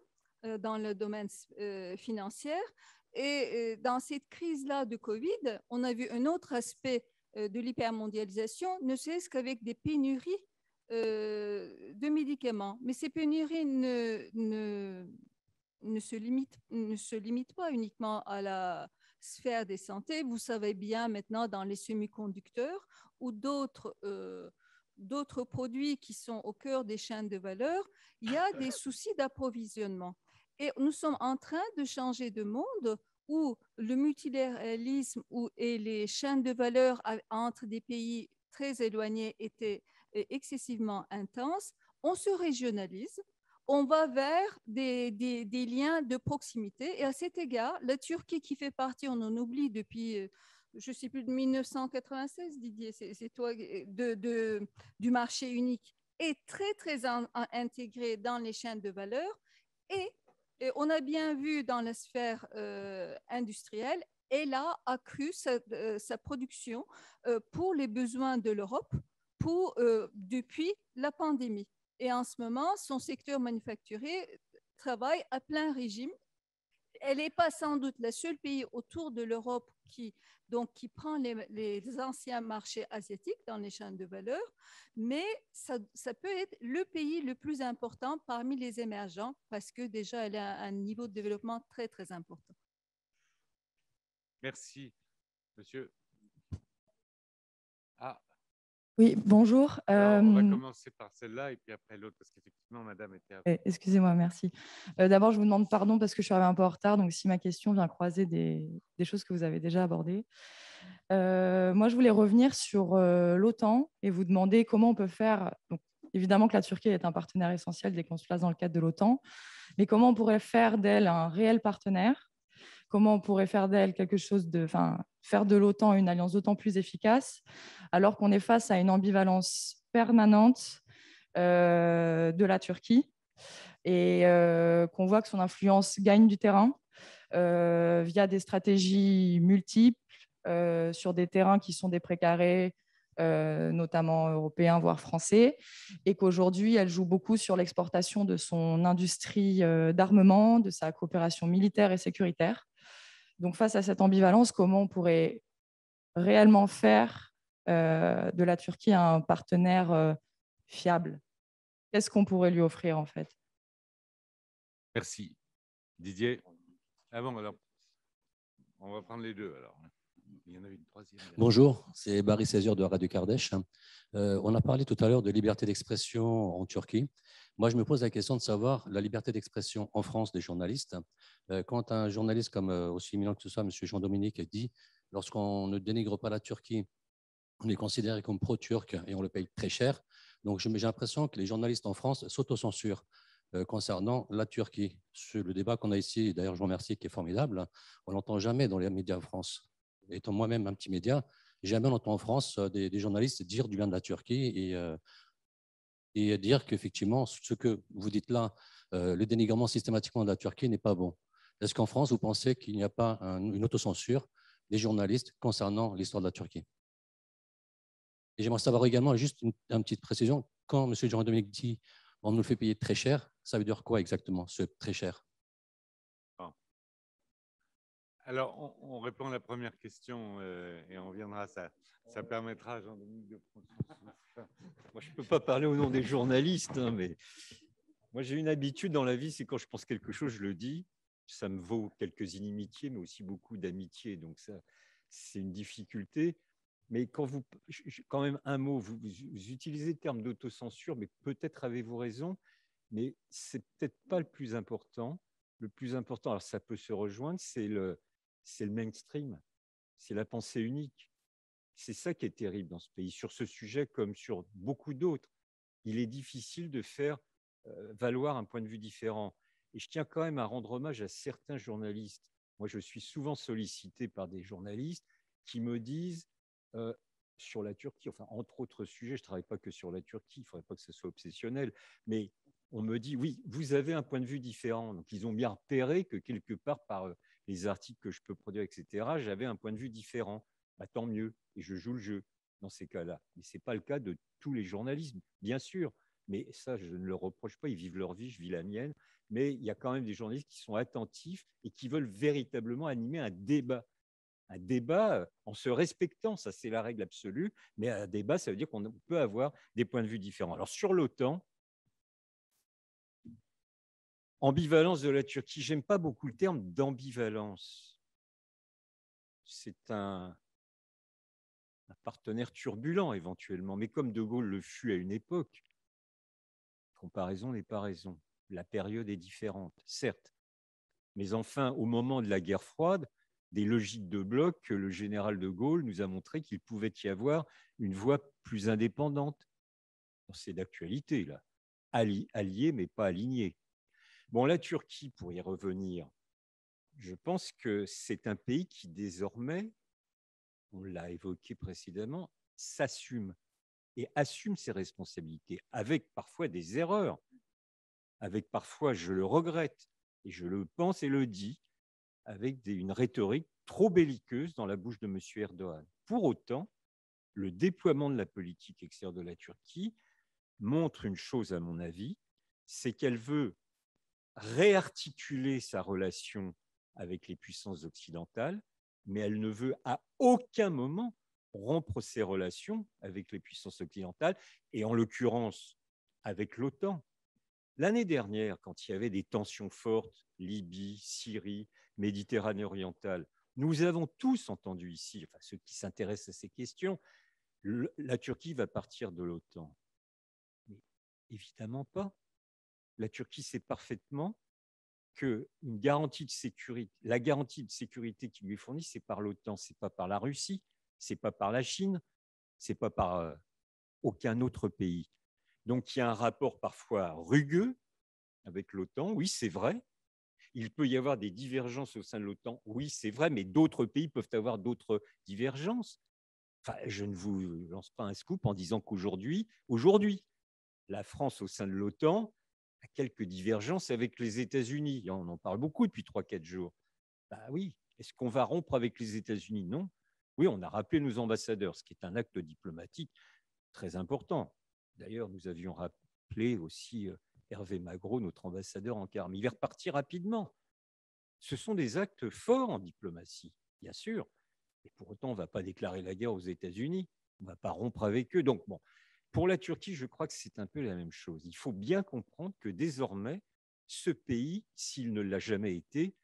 dans le domaine financier. Et dans cette crise-là de Covid, on a vu un autre aspect de l'hypermondialisation, ne serait-ce qu'avec des pénuries de médicaments. Mais ces pénuries ne se limitent pas uniquement à la sphère des santé. Vous savez bien maintenant dans les semi-conducteurs ou d'autres produits qui sont au cœur des chaînes de valeur, il y a des soucis d'approvisionnement. Et nous sommes en train de changer de monde où le multilatéralisme et les chaînes de valeur entre des pays très éloignés étaient excessivement intenses. On se régionalise, on va vers des liens de proximité. Et à cet égard, la Turquie qui fait partie, on en oublie depuis je ne sais plus, de 1996, Didier, c'est toi, du marché unique, est très, très intégré dans les chaînes de valeur. Et on a bien vu dans la sphère industrielle, elle a accru sa production pour les besoins de l'Europe depuis la pandémie. Et en ce moment, son secteur manufacturier travaille à plein régime. Elle n'est pas sans doute le seul pays autour de l'Europe qui prend les anciens marchés asiatiques dans les chaînes de valeur, mais ça peut être le pays le plus important parmi les émergents parce que déjà, elle a un niveau de développement très, très important. Merci, monsieur. Ah. Oui, bonjour. Alors, on va commencer par celle-là et puis après l'autre, parce qu'effectivement, madame était avant. Excusez-moi, merci. D'abord, je vous demande pardon parce que je suis arrivée un peu en retard, donc si ma question vient croiser des choses que vous avez déjà abordées. Moi, je voulais revenir sur l'OTAN et vous demander comment on peut faire. Donc, évidemment que la Turquie est un partenaire essentiel dès qu'on se place dans le cadre de l'OTAN, mais comment on pourrait faire d'elle un réel partenaire? Comment on pourrait faire d'elle faire de l'OTAN une alliance d'autant plus efficace, alors qu'on est face à une ambivalence permanente de la Turquie et qu'on voit que son influence gagne du terrain via des stratégies multiples sur des terrains qui sont des précarés, notamment européens, voire français, et qu'aujourd'hui, elle joue beaucoup sur l'exportation de son industrie d'armement, de sa coopération militaire et sécuritaire. Donc, face à cette ambivalence, comment on pourrait réellement faire de la Turquie un partenaire fiable? Qu'est-ce qu'on pourrait lui offrir, en fait? Merci. Didier? Alors, on va prendre les deux, alors. Il y en a une troisième. Bonjour, c'est Barry César de Radio Kardesh. On a parlé tout à l'heure de liberté d'expression en Turquie. Moi, je me pose la question de savoir la liberté d'expression en France des journalistes. Quand un journaliste comme, aussi éminent que ce soit, M. Jean-Dominique, dit « Lorsqu'on ne dénigre pas la Turquie, on est considéré comme pro-turc et on le paye très cher ». Donc, j'ai l'impression que les journalistes en France s'autocensurent concernant la Turquie. Sur le débat qu'on a ici, d'ailleurs, je vous remercie, qui est formidable, on n'entend jamais dans les médias en France. Étant moi-même un petit média, jamais on entend en France des journalistes dire du bien de la Turquie et dire qu'effectivement, ce que vous dites là, le dénigrement systématiquement de la Turquie n'est pas bon. Est-ce qu'en France, vous pensez qu'il n'y a pas une autocensure des journalistes concernant l'histoire de la Turquie? Et j'aimerais savoir également, juste une petite précision, quand M. Jean-Dominique dit on nous le fait payer très cher, ça veut dire quoi exactement, ce très cher? Alors, on répond à la première question et on reviendra. Ça permettra à Jean-Dominique de prendre son souffle. Moi, je ne peux pas parler au nom des journalistes, hein, mais moi, j'ai une habitude dans la vie, c'est quand je pense quelque chose, je le dis. Ça me vaut quelques inimitiés, mais aussi beaucoup d'amitié. Donc, ça, c'est une difficulté. Mais quand même un mot, vous utilisez le terme d'autocensure, mais peut-être avez-vous raison, mais c'est peut-être pas le plus important. Le plus important, alors ça peut se rejoindre, c'est le mainstream, c'est la pensée unique. C'est ça qui est terrible dans ce pays. Sur ce sujet, comme sur beaucoup d'autres, il est difficile de faire valoir un point de vue différent. Et je tiens quand même à rendre hommage à certains journalistes. Moi, je suis souvent sollicité par des journalistes qui me disent sur la Turquie, enfin, entre autres sujets, je ne travaille pas que sur la Turquie, il ne faudrait pas que ce soit obsessionnel, mais on me dit, oui, vous avez un point de vue différent. Donc, ils ont bien repéré que quelque part, par les articles que je peux produire, etc., j'avais un point de vue différent. Bah, tant mieux, et je joue le jeu dans ces cas-là. Mais ce n'est pas le cas de tous les journalistes, bien sûr. Mais ça, je ne leur reproche pas, ils vivent leur vie, je vis la mienne. Mais il y a quand même des journalistes qui sont attentifs et qui veulent véritablement animer un débat. Un débat en se respectant, ça c'est la règle absolue, mais un débat, ça veut dire qu'on peut avoir des points de vue différents. Alors sur l'OTAN, ambivalence de la Turquie, j'aime pas beaucoup le terme d'ambivalence. C'est un partenaire turbulent éventuellement, mais comme De Gaulle le fut à une époque, comparaison n'est pas raison. La période est différente, certes. Mais enfin, au moment de la guerre froide, des logiques de bloc, que le général de Gaulle nous a montré qu'il pouvait y avoir une voie plus indépendante. C'est d'actualité, là. Allié, mais pas aligné. Bon, la Turquie, pour y revenir, je pense que c'est un pays qui désormais on l'a évoqué précédemment, s'assume et assume ses responsabilités, avec parfois des erreurs, avec parfois, je le regrette, et je le pense et le dis, avec une rhétorique trop belliqueuse dans la bouche de M. Erdogan. Pour autant, le déploiement de la politique extérieure de la Turquie montre une chose, à mon avis, c'est qu'elle veut réarticuler sa relation avec les puissances occidentales, mais elle ne veut à aucun moment rompre ses relations avec les puissances occidentales, et en l'occurrence avec l'OTAN. L'année dernière, quand il y avait des tensions fortes, Libye, Syrie, Méditerranée orientale, nous avons tous entendu ici, enfin ceux qui s'intéressent à ces questions, la Turquie va partir de l'OTAN. Mais évidemment pas. La Turquie sait parfaitement que une garantie de sécurité, la garantie de sécurité qui lui est fournie, c'est par l'OTAN, c'est pas par la Russie, c'est pas par la Chine, c'est pas par aucun autre pays. Donc il y a un rapport parfois rugueux avec l'OTAN, oui c'est vrai. Il peut y avoir des divergences au sein de l'OTAN, oui c'est vrai, mais d'autres pays peuvent avoir d'autres divergences. Enfin, je ne vous lance pas un scoop en disant qu'aujourd'hui, la France au sein de l'OTAN a quelques divergences avec les États-Unis. On en parle beaucoup depuis 3-4 jours. Bah oui, est-ce qu'on va rompre avec les États-Unis? Non. Oui, on a rappelé nos ambassadeurs, ce qui est un acte diplomatique très important. D'ailleurs, nous avions rappelé aussi Hervé Magro, notre ambassadeur en Carme. Il est reparti rapidement. Ce sont des actes forts en diplomatie, bien sûr. Et pour autant, on ne va pas déclarer la guerre aux États-Unis. On ne va pas rompre avec eux. Donc, bon, pour la Turquie, je crois que c'est un peu la même chose. Il faut bien comprendre que désormais, ce pays, s'il ne l'a jamais été,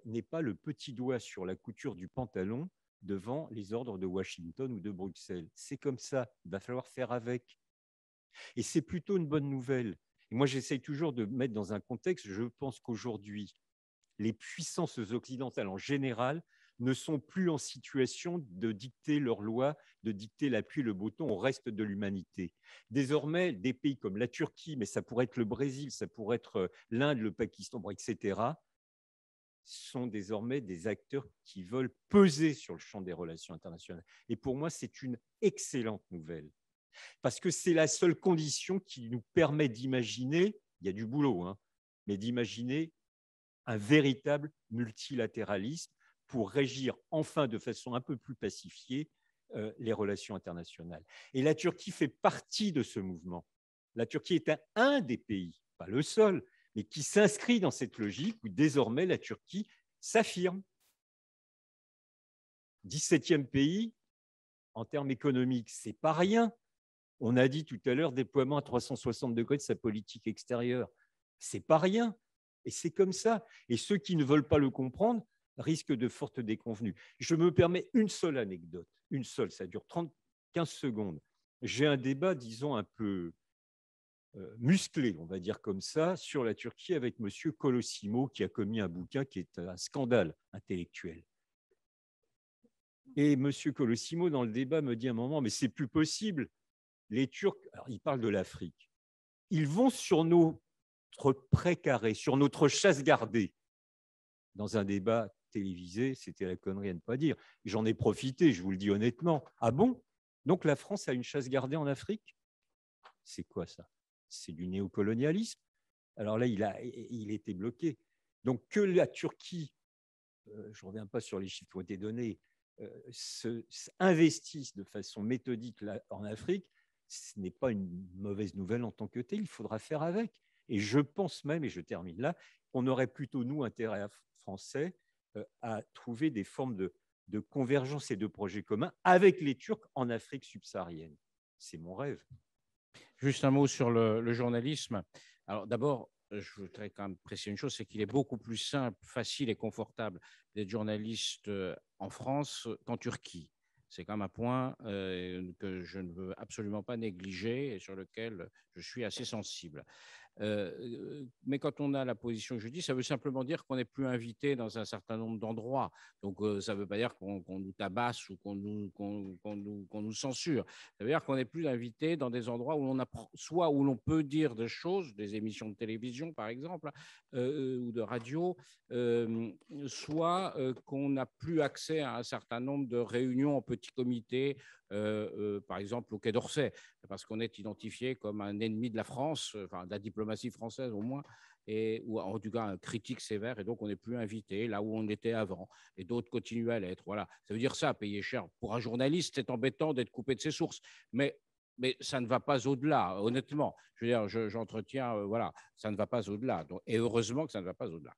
n'est pas le petit doigt sur la couture du pantalon devant les ordres de Washington ou de Bruxelles. C'est comme ça, il va falloir faire avec. Et c'est plutôt une bonne nouvelle. Et moi, j'essaye toujours de mettre dans un contexte, je pense qu'aujourd'hui, les puissances occidentales en général ne sont plus en situation de dicter leurs lois, de dicter la pluie et le beau temps au reste de l'humanité. Désormais, des pays comme la Turquie, mais ça pourrait être le Brésil, ça pourrait être l'Inde, le Pakistan, etc., sont désormais des acteurs qui veulent peser sur le champ des relations internationales. Et pour moi, c'est une excellente nouvelle, parce que c'est la seule condition qui nous permet d'imaginer, il y a du boulot, hein, mais d'imaginer un véritable multilatéralisme pour régir enfin de façon un peu plus pacifiée les relations internationales. Et la Turquie fait partie de ce mouvement. La Turquie est un des pays, pas le seul, mais qui s'inscrit dans cette logique où désormais la Turquie s'affirme. 17e pays, en termes économiques, c'est pas rien. On a dit tout à l'heure déploiement à 360 degrés de sa politique extérieure. C'est pas rien. Et c'est comme ça. Et ceux qui ne veulent pas le comprendre risquent de fortes déconvenues. Je me permets une seule anecdote, une seule, ça dure 15 secondes. J'ai un débat, disons, un peu musclé, on va dire comme ça, sur la Turquie avec M. Colosimo, qui a commis un bouquin qui est un scandale intellectuel. Et M. Colosimo, dans le débat, me dit à un moment, mais c'est plus possible. Les Turcs, alors il parle de l'Afrique, ils vont sur notre précaré, sur notre chasse gardée. Dans un débat télévisé, c'était la connerie à ne pas dire. J'en ai profité, je vous le dis honnêtement. Ah bon? Donc la France a une chasse gardée en Afrique? C'est quoi ça? C'est du néocolonialisme. Alors là, il était bloqué. Donc que la Turquie, je ne reviens pas sur les chiffres qui ont été donnés, investisse de façon méthodique en Afrique, ce n'est pas une mauvaise nouvelle en tant que telle, il faudra faire avec. Et je pense même, et je termine là, qu'on aurait plutôt, nous, intérêt français à trouver des formes de convergence et de projets communs avec les Turcs en Afrique subsaharienne. C'est mon rêve. Juste un mot sur le journalisme. Alors d'abord, je voudrais quand même préciser une chose, c'est qu'il est beaucoup plus simple, facile et confortable d'être journaliste en France qu'en Turquie. c'est quand même un point que je ne veux absolument pas négliger et sur lequel je suis assez sensible. Mais quand on a la position que je dis, ça veut simplement dire qu'on n'est plus invité dans un certain nombre d'endroits. Donc, ça ne veut pas dire qu'on nous tabasse ou qu'on nous censure. Ça veut dire qu'on n'est plus invité dans des endroits où on apprend, soit où l'on peut dire des choses, des émissions de télévision par exemple, ou de radio, soit qu'on n'a plus accès à un certain nombre de réunions en petits comités, par exemple au Quai d'Orsay, parce qu'on est identifié comme un ennemi de la France, enfin de la diplomatie française au moins, ou en tout cas un critique sévère, et donc on n'est plus invité là où on était avant, et d'autres continuent à l'être. Voilà, ça veut dire ça, payer cher. Pour un journaliste, c'est embêtant d'être coupé de ses sources, mais ça ne va pas au-delà, honnêtement. Je veux dire, j'entretiens, voilà, ça ne va pas au-delà. Et heureusement que ça ne va pas au-delà.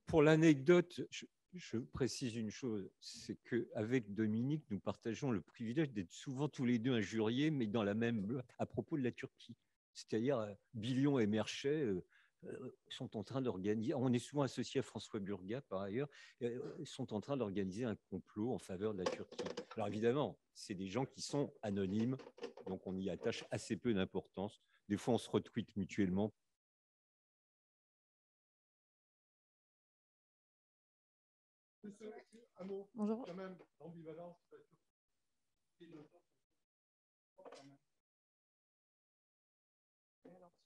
Pour l'anecdote, je précise une chose, c'est qu'avec Dominique, nous partageons le privilège d'être souvent tous les deux injuriés, mais dans la même à propos de la Turquie. C'est-à-dire, Billion et Merchet sont en train d'organiser, on est souvent associé à François Burgat par ailleurs, sont en train d'organiser un complot en faveur de la Turquie. Alors évidemment, c'est des gens qui sont anonymes, donc on y attache assez peu d'importance. Des fois, on se retweet mutuellement. Bonjour.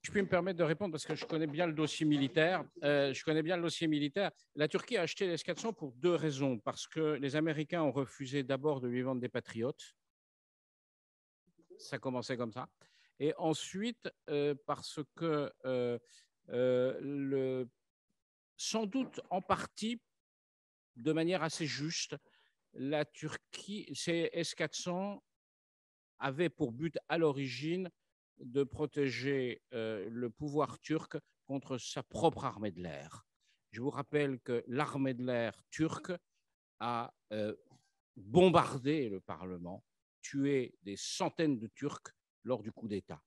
Je peux me permettre de répondre parce que je connais bien le dossier militaire. La Turquie a acheté les S-400 pour deux raisons. Parce que les Américains ont refusé d'abord de lui vendre des Patriotes. Ça commençait comme ça. Et ensuite, parce que sans doute en partie, de manière assez juste, la Turquie, ces S-400 avaient pour but à l'origine de protéger le pouvoir turc contre sa propre armée de l'air. Je vous rappelle que l'armée de l'air turque a bombardé le Parlement, tué des centaines de Turcs lors du coup d'État.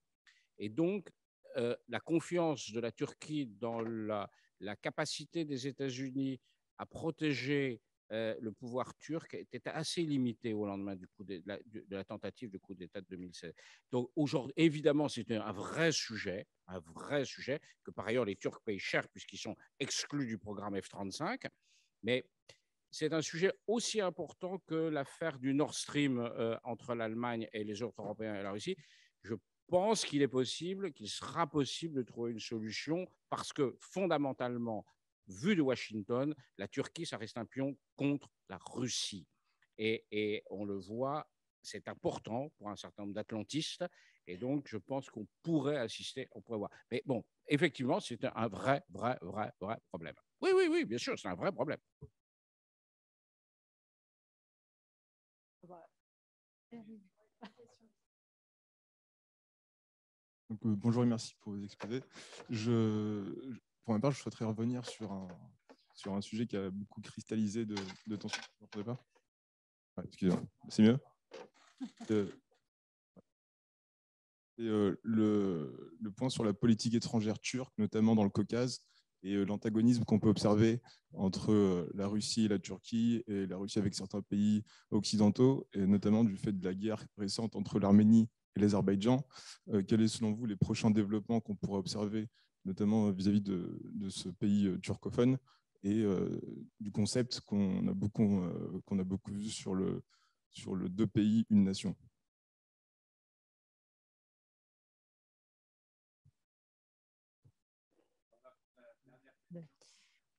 Et donc, la confiance de la Turquie dans la capacité des États-Unis à protéger le pouvoir turc était assez limitée au lendemain de la tentative de coup d'État de 2016. Donc aujourd'hui, évidemment, c'est un vrai sujet, que par ailleurs les Turcs payent cher puisqu'ils sont exclus du programme F-35, mais c'est un sujet aussi important que l'affaire du Nord Stream entre l'Allemagne et les autres Européens et la Russie. Je pense qu'il est possible, qu'il sera possible de trouver une solution parce que fondamentalement, vu de Washington, la Turquie, ça reste un pion contre la Russie. Et on le voit, c'est important pour un certain nombre d'atlantistes. Et donc, je pense qu'on pourrait assister, on pourrait voir. Mais bon, effectivement, c'est un vrai problème. Oui, bien sûr, c'est un vrai problème. Donc, bonjour et merci pour vos exposés. Pour ma part, je souhaiterais revenir sur un sujet qui a beaucoup cristallisé de tension. Vous n'entendez pas? Ouais, excusez-moi, c'est mieux. Le point sur la politique étrangère turque, notamment dans le Caucase, et l'antagonisme qu'on peut observer entre la Russie et la Turquie, et la Russie avec certains pays occidentaux, et notamment du fait de la guerre récente entre l'Arménie et l'Azerbaïdjan. Quels sont selon vous les prochains développements qu'on pourrait observer, notamment vis-à-vis de ce pays turcophone, et du concept qu'on a beaucoup vu sur le deux pays, une nation?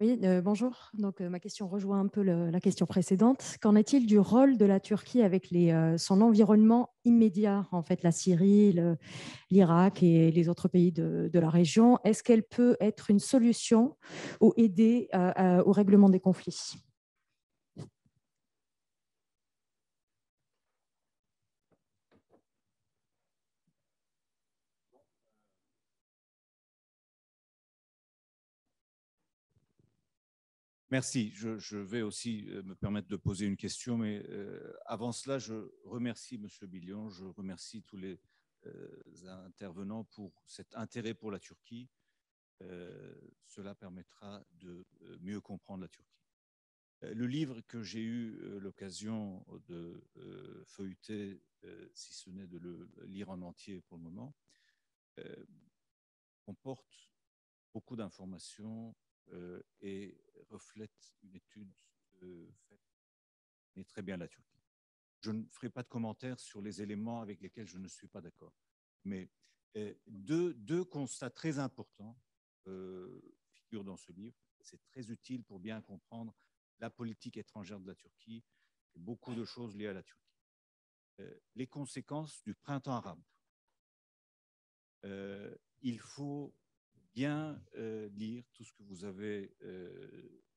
Oui, bonjour. Donc, ma question rejoint un peu la question précédente. Qu'en est-il du rôle de la Turquie avec son environnement immédiat, en fait, la Syrie, l'Irak et les autres pays de la région? Est-ce qu'elle peut être une solution ou aider au règlement des conflits? Merci. Je vais aussi me permettre de poser une question, mais avant cela, je remercie M. Billion, je remercie tous les intervenants pour cet intérêt pour la Turquie. Cela permettra de mieux comprendre la Turquie. Le livre que j'ai eu l'occasion de feuilleter, si ce n'est de le lire en entier pour le moment, comporte beaucoup d'informations et reflète une étude faite mais très bien la Turquie. Je ne ferai pas de commentaires sur les éléments avec lesquels je ne suis pas d'accord, mais deux constats très importants figurent dans ce livre. C'est très utile pour bien comprendre la politique étrangère de la Turquie et beaucoup de choses liées à la Turquie. Les conséquences du printemps arabe. Il faut bien lire tout ce que vous avez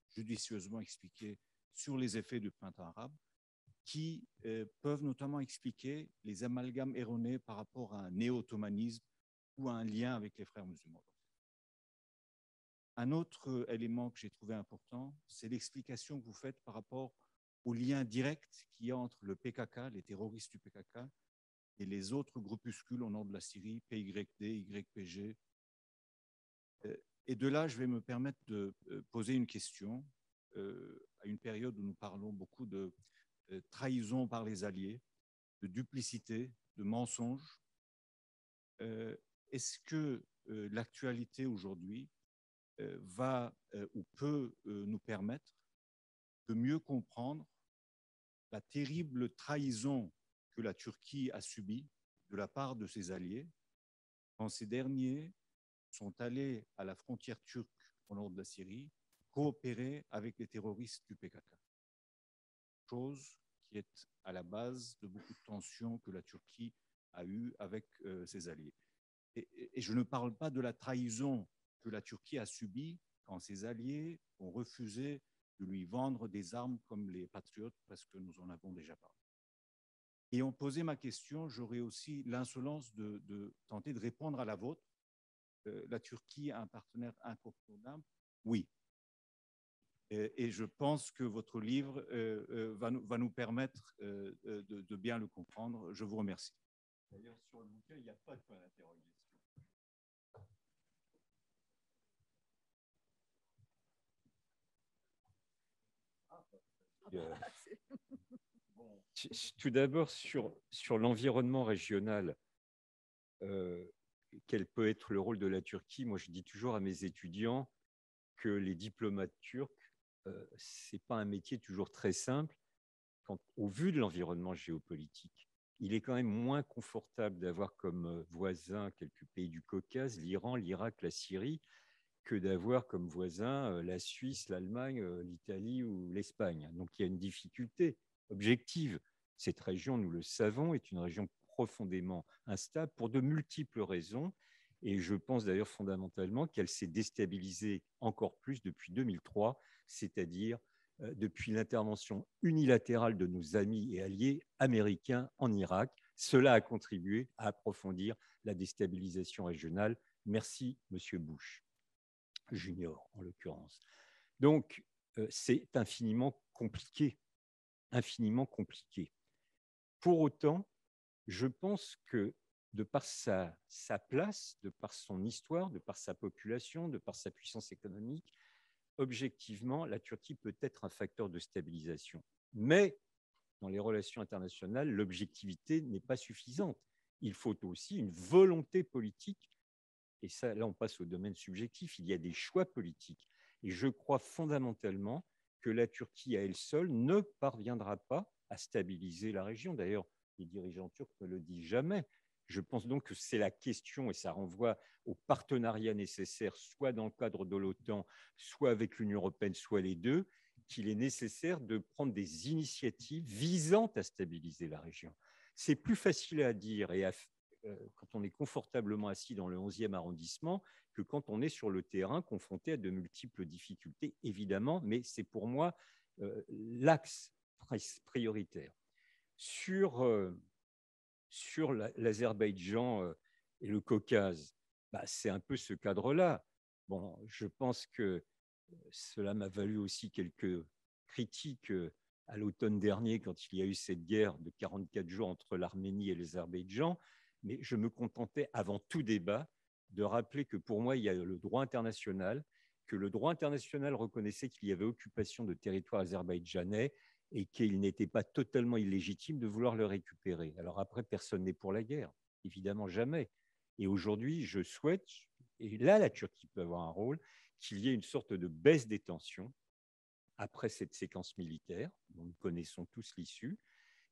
judicieusement expliqué sur les effets du printemps arabe, qui peuvent notamment expliquer les amalgames erronés par rapport à un néo-ottomanisme ou à un lien avec les frères musulmans. Un autre élément que j'ai trouvé important, c'est l'explication que vous faites par rapport au lien direct qu'il y a entre le PKK, les terroristes du PKK, et les autres groupuscules au nord de la Syrie, PYD, YPG. Et de là, je vais me permettre de poser une question à une période où nous parlons beaucoup de trahison par les alliés, de duplicité, de mensonges. Est-ce que l'actualité aujourd'hui va ou peut nous permettre de mieux comprendre la terrible trahison que la Turquie a subie de la part de ses alliés quand ces derniers sont allés à la frontière turque au nord de la Syrie coopérer avec les terroristes du PKK. Chose qui est à la base de beaucoup de tensions que la Turquie a eues avec ses alliés. Et je ne parle pas de la trahison que la Turquie a subie quand ses alliés ont refusé de lui vendre des armes comme les Patriotes, parce que nous en avons déjà parlé. Et en posant ma question, j'aurais aussi l'insolence de tenter de répondre à la vôtre. La Turquie a un partenaire incontournable? Oui. Et je pense que votre livre va nous permettre de bien le comprendre. Je vous remercie. D'ailleurs, sur le bouquin, il n'y a pas de point d'interrogation. Tout d'abord, sur l'environnement régional, quel peut être le rôle de la Turquie? Moi, je dis toujours à mes étudiants que les diplomates turcs, ce n'est pas un métier toujours très simple. Au vu de l'environnement géopolitique, il est quand même moins confortable d'avoir comme voisins quelques pays du Caucase, l'Iran, l'Irak, la Syrie, que d'avoir comme voisins la Suisse, l'Allemagne, l'Italie ou l'Espagne. Donc il y a une difficulté objective. Cette région, nous le savons, est une région profondément instable pour de multiples raisons. Et je pense d'ailleurs fondamentalement qu'elle s'est déstabilisée encore plus depuis 2003, c'est-à-dire depuis l'intervention unilatérale de nos amis et alliés américains en Irak. Cela a contribué à approfondir la déstabilisation régionale. Merci, Monsieur Bush Junior, en l'occurrence. Donc, c'est infiniment compliqué, infiniment compliqué. Pour autant, je pense que de par sa place, de par son histoire, de par sa population, de par sa puissance économique, objectivement, la Turquie peut être un facteur de stabilisation. Mais dans les relations internationales, l'objectivité n'est pas suffisante. Il faut aussi une volonté politique. Et ça, là, on passe au domaine subjectif. Il y a des choix politiques. Et je crois fondamentalement que la Turquie, à elle seule, ne parviendra pas à stabiliser la région. D'ailleurs, les dirigeants turcs ne le disent jamais. Je pense donc que c'est la question, et ça renvoie au partenariat nécessaire, soit dans le cadre de l'OTAN, soit avec l'Union européenne, soit les deux, qu'il est nécessaire de prendre des initiatives visant à stabiliser la région. C'est plus facile à dire et quand on est confortablement assis dans le 11e arrondissement que quand on est sur le terrain confronté à de multiples difficultés, évidemment, mais c'est pour moi l'axe prioritaire. Sur l'Azerbaïdjan et le Caucase, c'est un peu ce cadre-là. Bon, je pense que cela m'a valu aussi quelques critiques à l'automne dernier quand il y a eu cette guerre de 44 jours entre l'Arménie et l'Azerbaïdjan, mais je me contentais avant tout débat de rappeler que pour moi, il y a le droit international que le droit international reconnaissait qu'il y avait occupation de territoire azerbaïdjanais et qu'il n'était pas totalement illégitime de vouloir le récupérer. Alors après, personne n'est pour la guerre, évidemment jamais. Et aujourd'hui, je souhaite, et là la Turquie peut avoir un rôle, qu'il y ait une sorte de baisse des tensions après cette séquence militaire, dont nous connaissons tous l'issue,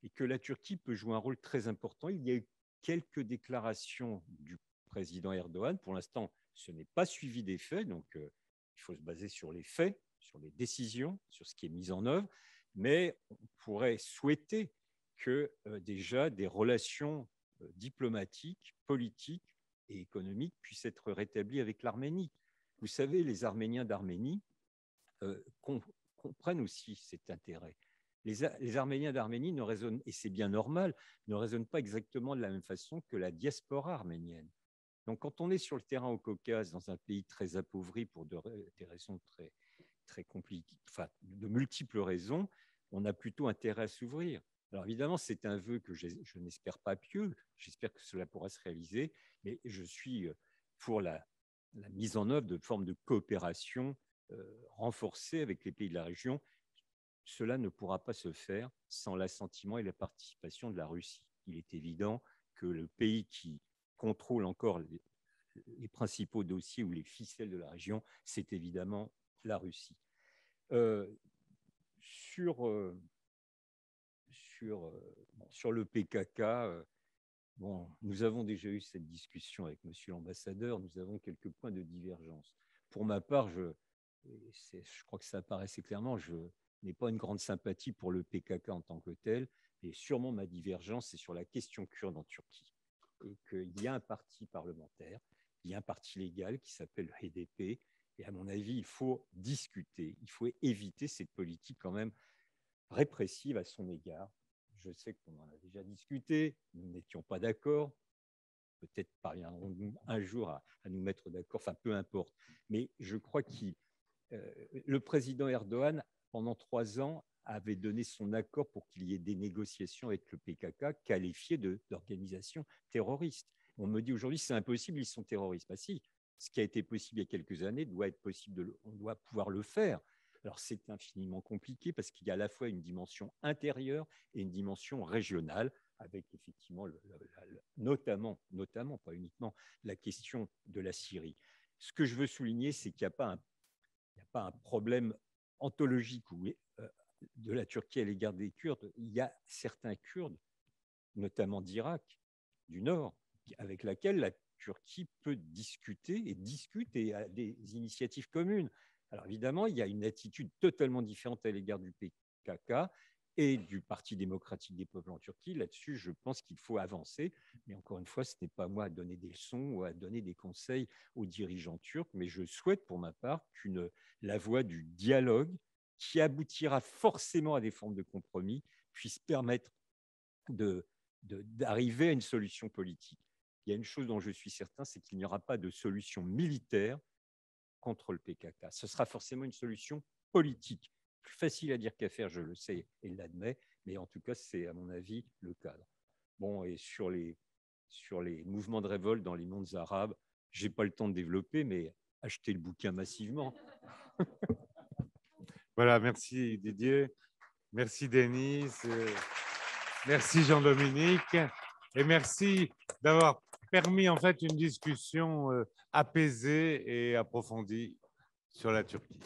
et que la Turquie peut jouer un rôle très important. Il y a eu quelques déclarations du président Erdogan. Pour l'instant, ce n'est pas suivi des faits, donc il faut se baser sur les faits, sur les décisions, sur ce qui est mis en œuvre, mais on pourrait souhaiter que déjà des relations diplomatiques, politiques et économiques puissent être rétablies avec l'Arménie. Vous savez, les Arméniens d'Arménie comprennent aussi cet intérêt. Les Arméniens d'Arménie ne raisonnent, et c'est bien normal, ne raisonnent pas exactement de la même façon que la diaspora arménienne. Donc, quand on est sur le terrain au Caucase, dans un pays très appauvri pour des raisons très compliquées, enfin, de multiples raisons, on a plutôt intérêt à s'ouvrir. Alors, évidemment, c'est un vœu que je n'espère pas pieux, j'espère que cela pourra se réaliser, mais je suis pour la mise en œuvre de formes de coopération renforcée avec les pays de la région. Cela ne pourra pas se faire sans l'assentiment et la participation de la Russie. Il est évident que le pays qui contrôle encore les principaux dossiers ou les ficelles de la région, c'est évidemment la Russie. Sur le PKK, nous avons déjà eu cette discussion avec Monsieur l'ambassadeur, nous avons quelques points de divergence. Pour ma part, je crois que ça apparaît assez clairement, je n'ai pas une grande sympathie pour le PKK en tant que tel, et sûrement ma divergence, c'est sur la question kurde en Turquie. Et qu'il y a un parti parlementaire, il y a un parti légal qui s'appelle le HDP, et à mon avis, il faut discuter, il faut éviter cette politique quand même répressive à son égard. Je sais qu'on en a déjà discuté, nous n'étions pas d'accord, peut-être parviendrons-nous un jour à nous mettre d'accord, enfin peu importe, mais je crois que le président Erdogan, pendant 3 ans, avait donné son accord pour qu'il y ait des négociations avec le PKK qualifié d'organisation terroriste. On me dit aujourd'hui c'est impossible, ils sont terroristes. Bah si, ce qui a été possible il y a quelques années doit être possible, on doit pouvoir le faire. Alors c'est infiniment compliqué parce qu'il y a à la fois une dimension intérieure et une dimension régionale, avec effectivement notamment, pas uniquement, la question de la Syrie. Ce que je veux souligner, c'est qu'il n'y a pas un problème ontologique de la Turquie à l'égard des Kurdes. Il y a certains Kurdes, notamment d'Irak, du Nord, avec lesquels la Turquie peut discuter et discute et a des initiatives communes. Alors évidemment, il y a une attitude totalement différente à l'égard du PKK et du Parti démocratique des peuples en Turquie. Là-dessus, je pense qu'il faut avancer. Mais encore une fois, ce n'est pas moi à donner des leçons ou à donner des conseils aux dirigeants turcs, mais je souhaite pour ma part que la voie du dialogue, qui aboutira forcément à des formes de compromis, puisse permettre d'arriver à une solution politique. Il y a une chose dont je suis certain, c'est qu'il n'y aura pas de solution militaire contre le PKK. Ce sera forcément une solution politique. Plus facile à dire qu'à faire, je le sais et l'admets, mais en tout cas, c'est à mon avis le cadre. Bon, et sur les mouvements de révolte dans les mondes arabes, je n'ai pas le temps de développer, mais achetez le bouquin massivement. Voilà, merci Didier, merci Denis, merci Jean-Dominique, et merci d'avoir permis en fait une discussion apaisée et approfondie sur la Turquie.